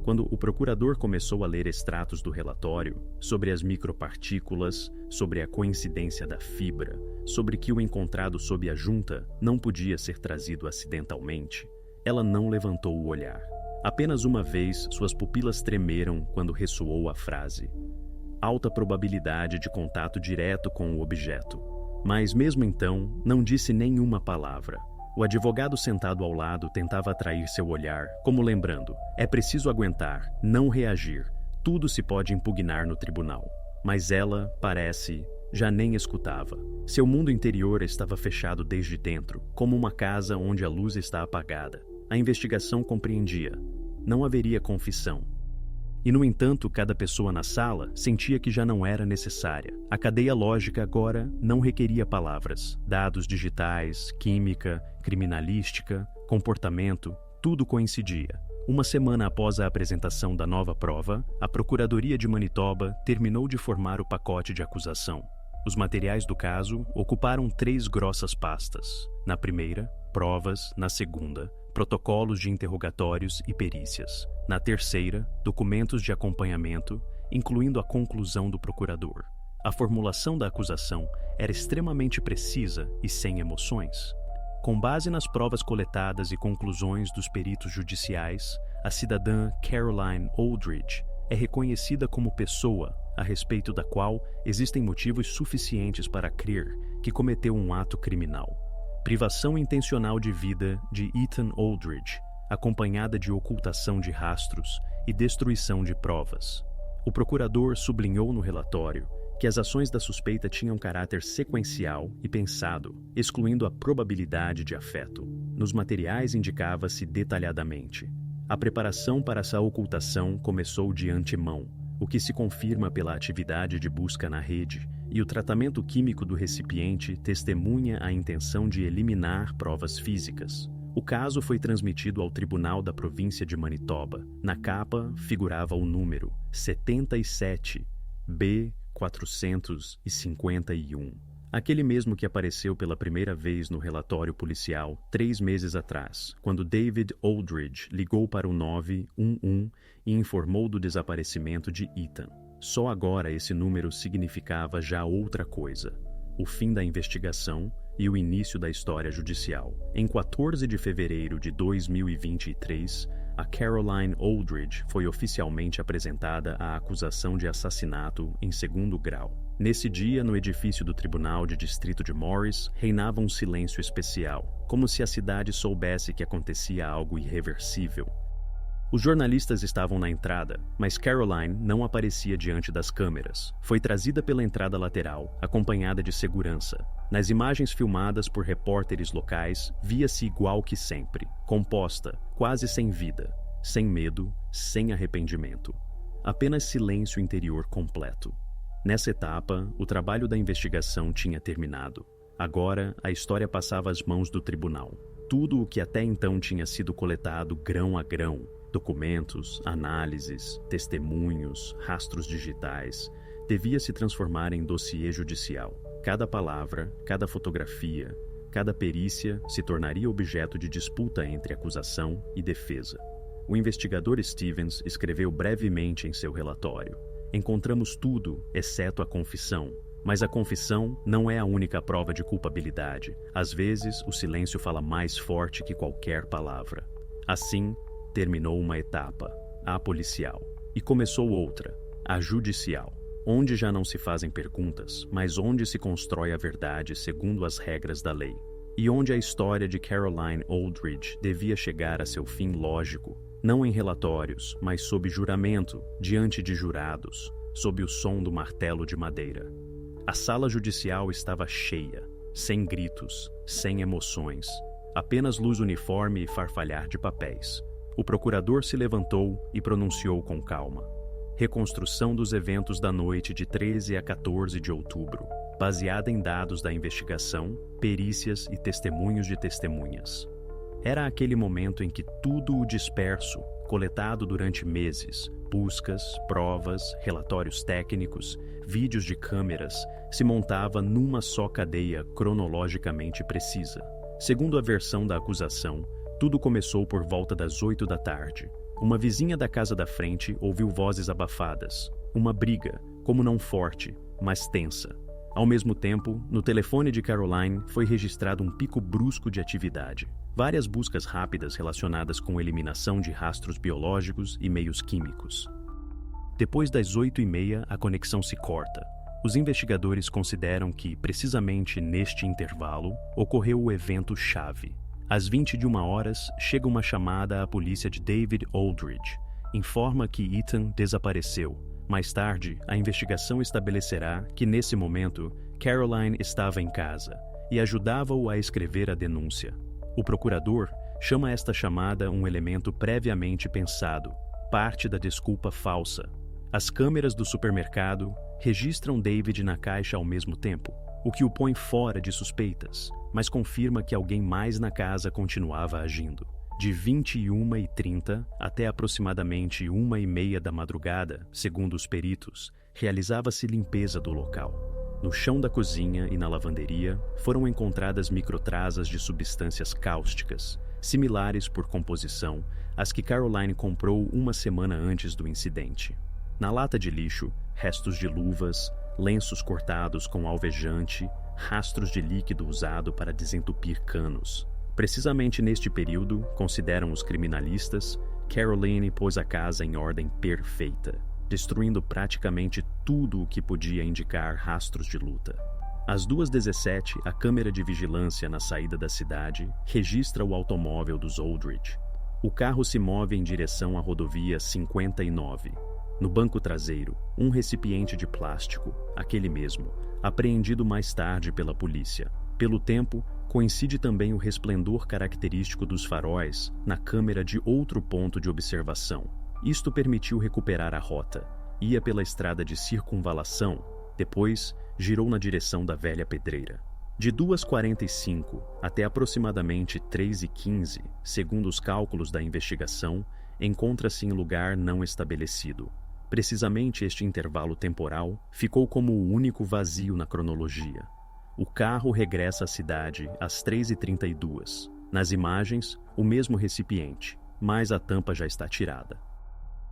Quando o procurador começou a ler extratos do relatório sobre as micropartículas, sobre a coincidência da fibra, sobre que o encontrado sob a junta não podia ser trazido acidentalmente, ela não levantou o olhar. Apenas uma vez suas pupilas tremeram quando ressoou a frase: alta probabilidade de contato direto com o objeto. Mas mesmo então, não disse nenhuma palavra. O advogado sentado ao lado tentava atrair seu olhar, como lembrando: é preciso aguentar, não reagir. Tudo se pode impugnar no tribunal. Mas ela, parece, já nem escutava. Seu mundo interior estava fechado desde dentro, como uma casa onde a luz está apagada. A investigação compreendia. Não haveria confissão. E, no entanto, cada pessoa na sala sentia que já não era necessária. A cadeia lógica agora não requeria palavras. Dados digitais, química, criminalística, comportamento, tudo coincidia. Uma semana após a apresentação da nova prova, a Procuradoria de Manitoba terminou de formar o pacote de acusação. Os materiais do caso ocuparam 3 grossas pastas. Na primeira, provas. Na segunda, protocolos de interrogatórios e perícias. Na terceira, documentos de acompanhamento. incluindo a conclusão do procurador. A formulação da acusação era extremamente precisa e sem emoções. Com base nas provas coletadas e conclusões dos peritos judiciais, a cidadã Caroline Aldridge é reconhecida como pessoa a respeito da qual existem motivos suficientes para crer que cometeu um ato criminal. Privação intencional de vida de Ethan Aldridge, acompanhada de ocultação de rastros e destruição de provas. O procurador sublinhou no relatório que as ações da suspeita tinham caráter sequencial e pensado, excluindo a probabilidade de afeto. Nos materiais indicava-se detalhadamente: a preparação para essa ocultação começou de antemão, o que se confirma pela atividade de busca na rede, e o tratamento químico do recipiente testemunha a intenção de eliminar provas físicas. O caso foi transmitido ao Tribunal da Província de Manitoba. Na capa figurava o número 77B451, aquele mesmo que apareceu pela primeira vez no relatório policial 3 meses atrás, quando David Aldridge ligou para o 911 e informou do desaparecimento de Ethan. Só agora esse número significava já outra coisa: o fim da investigação e o início da história judicial. Em 14 de fevereiro de 2023, a Caroline Aldridge foi oficialmente apresentada à acusação de assassinato em 2º grau. Nesse dia, no edifício do Tribunal de Distrito de Morris, reinava um silêncio especial, como se a cidade soubesse que acontecia algo irreversível. Os jornalistas estavam na entrada, mas Caroline não aparecia diante das câmeras. Foi trazida pela entrada lateral, acompanhada de segurança. Nas imagens filmadas por repórteres locais, via-se igual que sempre, composta, quase sem vida, sem medo, sem arrependimento. Apenas silêncio interior completo. Nessa etapa, o trabalho da investigação tinha terminado. Agora, a história passava às mãos do tribunal. Tudo o que até então tinha sido coletado grão a grão, documentos, análises, testemunhos, rastros digitais, devia se transformar em dossiê judicial. Cada palavra, cada fotografia, cada perícia se tornaria objeto de disputa entre acusação e defesa. O investigador Stevens escreveu brevemente em seu relatório: "Encontramos tudo, exceto a confissão. Mas a confissão não é a única prova de culpabilidade. Às vezes, o silêncio fala mais forte que qualquer palavra." Assim, terminou uma etapa, a policial, e começou outra, a judicial, onde já não se fazem perguntas, mas onde se constrói a verdade segundo as regras da lei, e onde a história de Caroline Aldridge devia chegar a seu fim lógico, não em relatórios, mas sob juramento, diante de jurados, sob o som do martelo de madeira. A sala judicial estava cheia, sem gritos, sem emoções, apenas luz uniforme e farfalhar de papéis. O procurador se levantou e pronunciou com calma: "Reconstrução dos eventos da noite de 13 a 14 de outubro, baseada em dados da investigação, perícias e testemunhos de testemunhas." Era aquele momento em que tudo o disperso, coletado durante meses, buscas, provas, relatórios técnicos, vídeos de câmeras, se montava numa só cadeia cronologicamente precisa. Segundo a versão da acusação, tudo começou por volta das 8 da tarde. Uma vizinha da casa da frente ouviu vozes abafadas. Uma briga, como não forte, mas tensa. Ao mesmo tempo, no telefone de Caroline foi registrado um pico brusco de atividade. Várias buscas rápidas relacionadas com eliminação de rastros biológicos e meios químicos. Depois das 8h30, a conexão se corta. Os investigadores consideram que, precisamente neste intervalo, ocorreu o evento-chave. Às 21h, chega uma chamada à polícia de David Aldridge. Informa que Ethan desapareceu. Mais tarde, a investigação estabelecerá que, nesse momento, Caroline estava em casa e ajudava-o a escrever a denúncia. O procurador chama esta chamada um elemento previamente pensado, parte da desculpa falsa. As câmeras do supermercado registram David na caixa ao mesmo tempo, o que o põe fora de suspeitas, mas confirma que alguém mais na casa continuava agindo. De 21h30 até aproximadamente 1h30 da madrugada, segundo os peritos, realizava-se limpeza do local. No chão da cozinha e na lavanderia foram encontradas microtrazas de substâncias cáusticas, similares por composição às que Caroline comprou uma semana antes do incidente. Na lata de lixo, restos de luvas, lenços cortados com alvejante, rastros de líquido usado para desentupir canos. Precisamente neste período, consideram os criminalistas, Caroline pôs a casa em ordem perfeita, destruindo praticamente tudo o que podia indicar rastros de luta. Às 2h17, a câmera de vigilância na saída da cidade registra o automóvel dos Aldridge. O carro se move em direção à rodovia 59. No banco traseiro, um recipiente de plástico, aquele mesmo, apreendido mais tarde pela polícia. Pelo tempo, coincide também o resplendor característico dos faróis na câmera de outro ponto de observação. Isto permitiu recuperar a rota. Ia pela estrada de circunvalação, depois girou na direção da velha pedreira. De 2h45 até aproximadamente 3h15, segundo os cálculos da investigação, encontra-se em lugar não estabelecido. Precisamente este intervalo temporal ficou como o único vazio na cronologia. O carro regressa à cidade às 3h32. Nas imagens, o mesmo recipiente, mas a tampa já está tirada.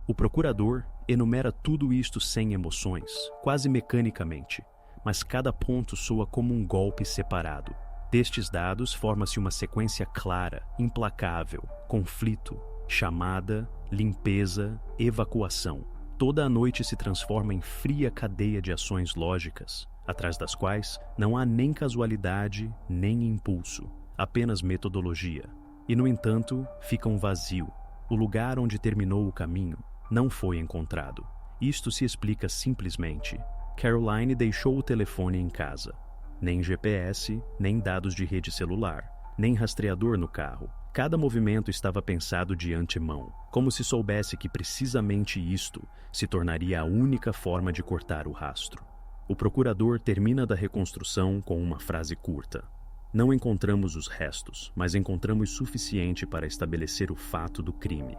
O procurador enumera tudo isto sem emoções, quase mecanicamente, mas cada ponto soa como um golpe separado. Destes dados forma-se uma sequência clara, implacável: conflito, chamada, limpeza, evacuação. Toda a noite se transforma em fria cadeia de ações lógicas, atrás das quais não há nem casualidade, nem impulso, apenas metodologia. E, no entanto, fica um vazio. O lugar onde terminou o caminho não foi encontrado. Isto se explica simplesmente. Caroline deixou o telefone em casa. Nem GPS, nem dados de rede celular, nem rastreador no carro. Cada movimento estava pensado de antemão, como se soubesse que precisamente isto se tornaria a única forma de cortar o rastro. O procurador termina da reconstrução com uma frase curta. Não encontramos os restos, mas encontramos suficiente para estabelecer o fato do crime.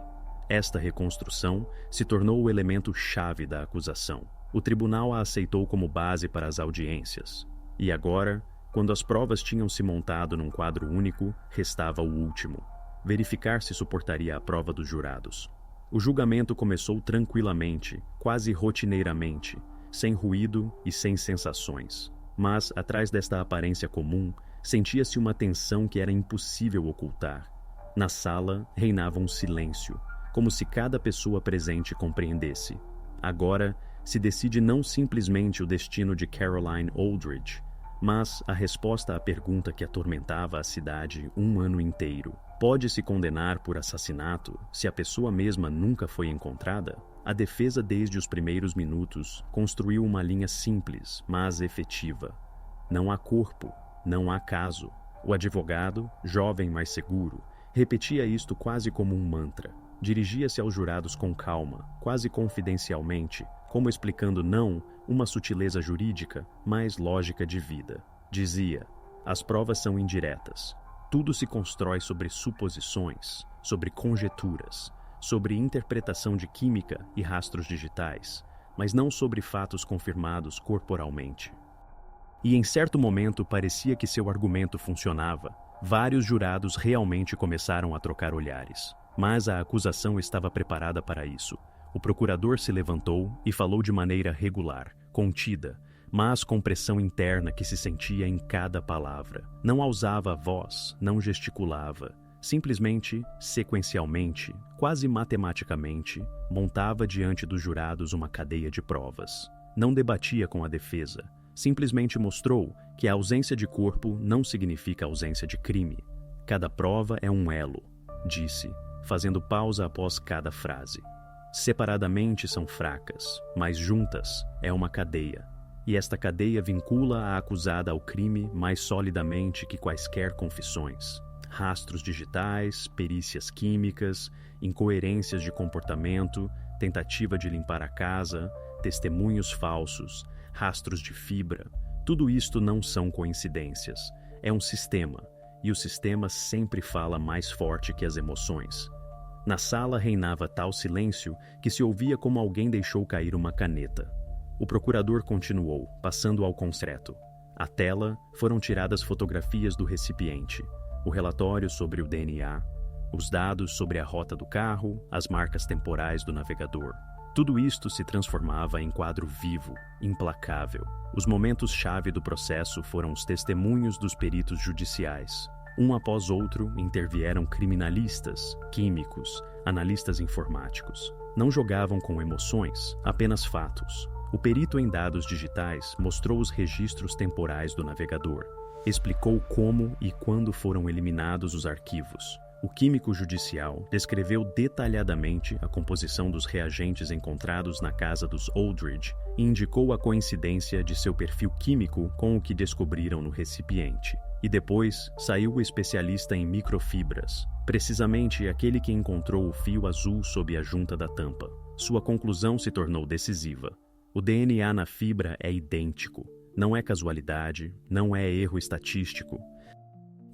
Esta reconstrução se tornou o elemento-chave da acusação. O tribunal a aceitou como base para as audiências. E agora, quando as provas tinham se montado num quadro único, restava o último: verificar se suportaria a prova dos jurados. O julgamento começou tranquilamente, quase rotineiramente, sem ruído e sem sensações. Mas, atrás desta aparência comum, sentia-se uma tensão que era impossível ocultar. Na sala, reinava um silêncio, como se cada pessoa presente compreendesse. Agora, se decide não simplesmente o destino de Caroline Aldridge, mas a resposta à pergunta que atormentava a cidade um ano inteiro. Pode-se condenar por assassinato se a pessoa mesma nunca foi encontrada? A defesa, desde os primeiros minutos, construiu uma linha simples, mas efetiva. Não há corpo, não há caso. O advogado, jovem mas seguro, repetia isto quase como um mantra. Dirigia-se aos jurados com calma, quase confidencialmente, como explicando não uma sutileza jurídica, mas lógica de vida. Dizia: as provas são indiretas. Tudo se constrói sobre suposições, sobre conjecturas, sobre interpretação de química e rastros digitais, mas não sobre fatos confirmados corporalmente. E em certo momento parecia que seu argumento funcionava. Vários jurados realmente começaram a trocar olhares. Mas a acusação estava preparada para isso. O procurador se levantou e falou de maneira regular, contida, mas com pressão interna que se sentia em cada palavra. Não alçava a voz, não gesticulava. Simplesmente, sequencialmente, quase matematicamente, montava diante dos jurados uma cadeia de provas. Não debatia com a defesa. Simplesmente mostrou que a ausência de corpo não significa ausência de crime. Cada prova é um elo, disse, fazendo pausa após cada frase. Separadamente são fracas, mas juntas é uma cadeia. E esta cadeia vincula a acusada ao crime mais solidamente que quaisquer confissões. Rastros digitais, perícias químicas, incoerências de comportamento, tentativa de limpar a casa, testemunhos falsos, rastros de fibra. Tudo isto não são coincidências. É um sistema, e o sistema sempre fala mais forte que as emoções. Na sala reinava tal silêncio que se ouvia como alguém deixou cair uma caneta. O procurador continuou, passando ao concreto. À tela foram tiradas fotografias do recipiente, o relatório sobre o DNA, os dados sobre a rota do carro, as marcas temporais do navegador. Tudo isto se transformava em quadro vivo, implacável. Os momentos-chave do processo foram os testemunhos dos peritos judiciais. Um após outro, intervieram criminalistas, químicos, analistas informáticos. Não jogavam com emoções, apenas fatos. O perito em dados digitais mostrou os registros temporais do navegador. Explicou como e quando foram eliminados os arquivos. O químico judicial descreveu detalhadamente a composição dos reagentes encontrados na casa dos Aldridge e indicou a coincidência de seu perfil químico com o que descobriram no recipiente. E depois saiu o especialista em microfibras, precisamente aquele que encontrou o fio azul sob a junta da tampa. Sua conclusão se tornou decisiva. O DNA na fibra é idêntico. Não é casualidade, não é erro estatístico.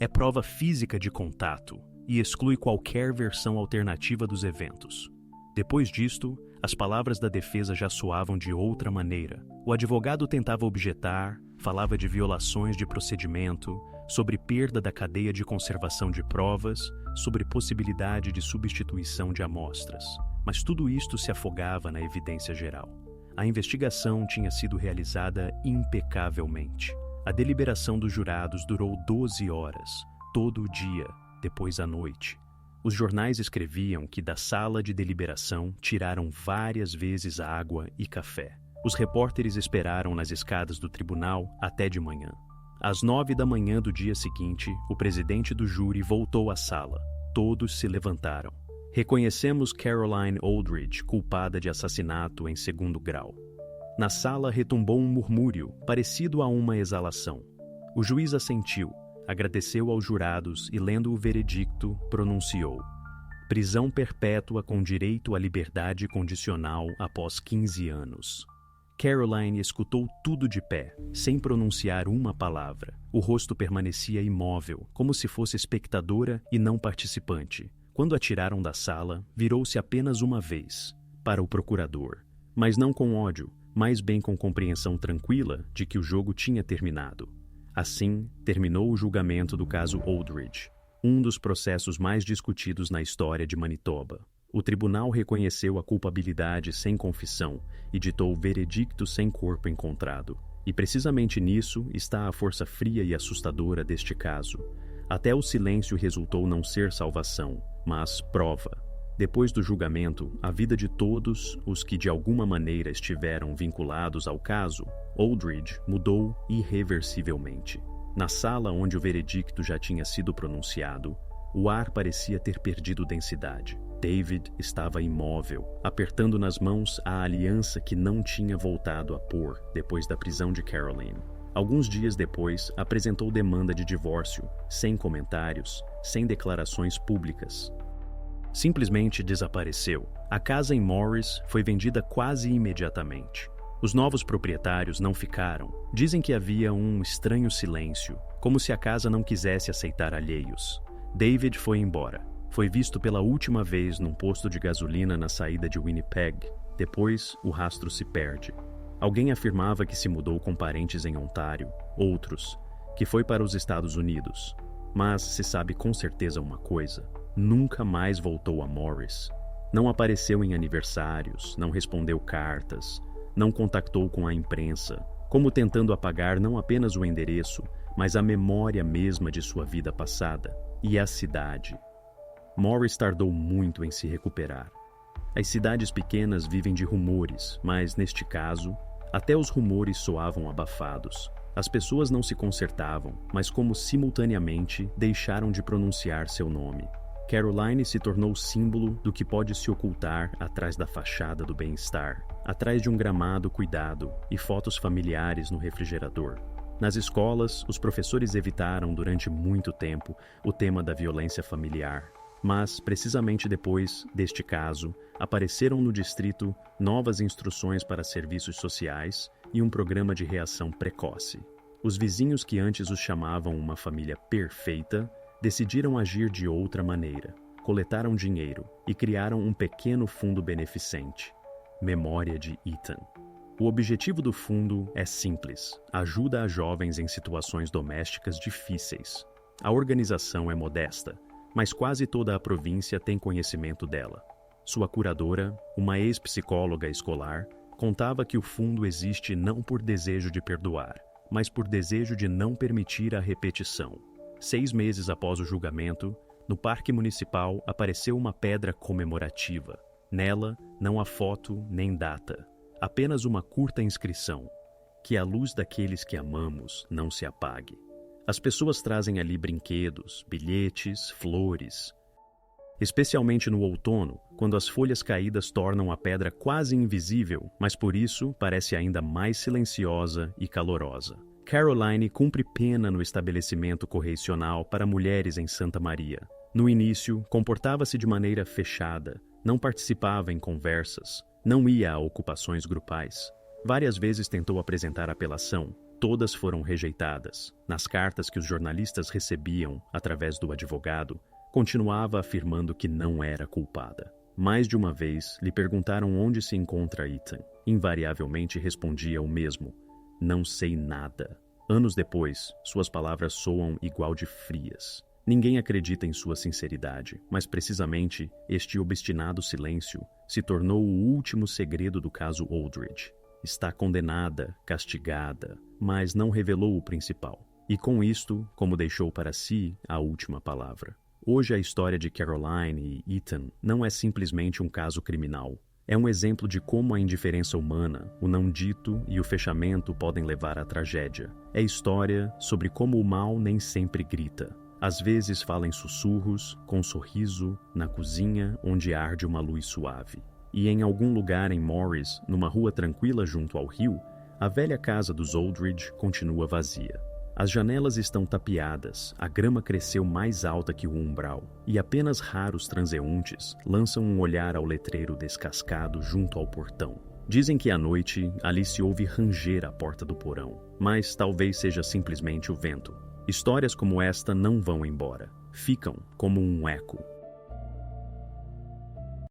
É prova física de contato e exclui qualquer versão alternativa dos eventos. Depois disto, as palavras da defesa já soavam de outra maneira. O advogado tentava objetar, falava de violações de procedimento, sobre perda da cadeia de conservação de provas, sobre possibilidade de substituição de amostras. Mas tudo isto se afogava na evidência geral. A investigação tinha sido realizada impecavelmente. A deliberação dos jurados durou 12 horas, todo o dia, depois à noite. Os jornais escreviam que da sala de deliberação tiraram várias vezes água e café. Os repórteres esperaram nas escadas do tribunal até de manhã. Às 9 da manhã do dia seguinte, o presidente do júri voltou à sala. Todos se levantaram. Reconhecemos Caroline Aldridge culpada de assassinato em 2º grau. Na sala retumbou um murmúrio, parecido a uma exalação. O juiz assentiu, agradeceu aos jurados e, lendo o veredicto, pronunciou: prisão perpétua com direito à liberdade condicional após 15 anos. Caroline escutou tudo de pé, sem pronunciar uma palavra. O rosto permanecia imóvel, como se fosse espectadora e não participante. Quando a tiraram da sala, virou-se apenas uma vez, para o procurador, mas não com ódio, mais bem com compreensão tranquila de que o jogo tinha terminado. Assim, terminou o julgamento do caso Aldridge, um dos processos mais discutidos na história de Manitoba. O tribunal reconheceu a culpabilidade sem confissão e ditou o veredicto sem corpo encontrado. E precisamente nisso está a força fria e assustadora deste caso. Até o silêncio resultou não ser salvação, mas prova. Depois do julgamento, a vida de todos os que de alguma maneira estiveram vinculados ao caso, Aldridge mudou irreversivelmente. Na sala onde o veredicto já tinha sido pronunciado, o ar parecia ter perdido densidade. David estava imóvel, apertando nas mãos a aliança que não tinha voltado a pôr depois da prisão de Caroline. Alguns dias depois, apresentou demanda de divórcio, sem comentários, sem declarações públicas. Simplesmente desapareceu. A casa em Morris foi vendida quase imediatamente. Os novos proprietários não ficaram. Dizem que havia um estranho silêncio, como se a casa não quisesse aceitar alheios. David foi embora. Foi visto pela última vez num posto de gasolina na saída de Winnipeg. Depois, o rastro se perde. Alguém afirmava que se mudou com parentes em Ontário, outros, que foi para os Estados Unidos. Mas se sabe com certeza uma coisa: nunca mais voltou a Morris. Não apareceu em aniversários, não respondeu cartas, não contactou com a imprensa, como tentando apagar não apenas o endereço, mas a memória mesma de sua vida passada e a cidade. Morris tardou muito em se recuperar. As cidades pequenas vivem de rumores, mas neste caso, até os rumores soavam abafados. As pessoas não se consertavam, mas como simultaneamente deixaram de pronunciar seu nome. Caroline se tornou símbolo do que pode se ocultar atrás da fachada do bem-estar, atrás de um gramado cuidado e fotos familiares no refrigerador. Nas escolas, os professores evitaram durante muito tempo o tema da violência familiar. Mas, precisamente depois deste caso, apareceram no distrito novas instruções para serviços sociais e um programa de reação precoce. Os vizinhos que antes os chamavam uma família perfeita decidiram agir de outra maneira. Coletaram dinheiro e criaram um pequeno fundo beneficente, Memória de Ethan. O objetivo do fundo é simples: ajuda a jovens em situações domésticas difíceis. A organização é modesta, mas quase toda a província tem conhecimento dela. Sua curadora, uma ex-psicóloga escolar, contava que o fundo existe não por desejo de perdoar, mas por desejo de não permitir a repetição. 6 meses após o julgamento, no Parque Municipal apareceu uma pedra comemorativa. Nela, não há foto nem data, apenas uma curta inscrição: que a luz daqueles que amamos não se apague. As pessoas trazem ali brinquedos, bilhetes, flores. Especialmente no outono, quando as folhas caídas tornam a pedra quase invisível, mas por isso parece ainda mais silenciosa e calorosa. Caroline cumpre pena no estabelecimento correcional para mulheres em Santa Maria. No início, comportava-se de maneira fechada, não participava em conversas, não ia a ocupações grupais. Várias vezes tentou apresentar apelação, todas foram rejeitadas. Nas cartas que os jornalistas recebiam, através do advogado, continuava afirmando que não era culpada. Mais de uma vez, lhe perguntaram onde se encontra Ethan. Invariavelmente respondia o mesmo: não sei nada. Anos depois, suas palavras soam igual de frias. Ninguém acredita em sua sinceridade, mas precisamente este obstinado silêncio se tornou o último segredo do caso Holdridge. Está condenada, castigada, mas não revelou o principal. E com isto, como deixou para si a última palavra. Hoje a história de Caroline e Ethan não é simplesmente um caso criminal. É um exemplo de como a indiferença humana, o não dito e o fechamento podem levar à tragédia. É história sobre como o mal nem sempre grita. Às vezes fala em sussurros, com um sorriso, na cozinha onde arde uma luz suave. E em algum lugar em Morris, numa rua tranquila junto ao rio, a velha casa dos Holdridge continua vazia. As janelas estão tapiadas, a grama cresceu mais alta que o umbral, e apenas raros transeuntes lançam um olhar ao letreiro descascado junto ao portão. Dizem que à noite ali se ouve ranger à porta do porão, mas talvez seja simplesmente o vento. Histórias como esta não vão embora, ficam como um eco.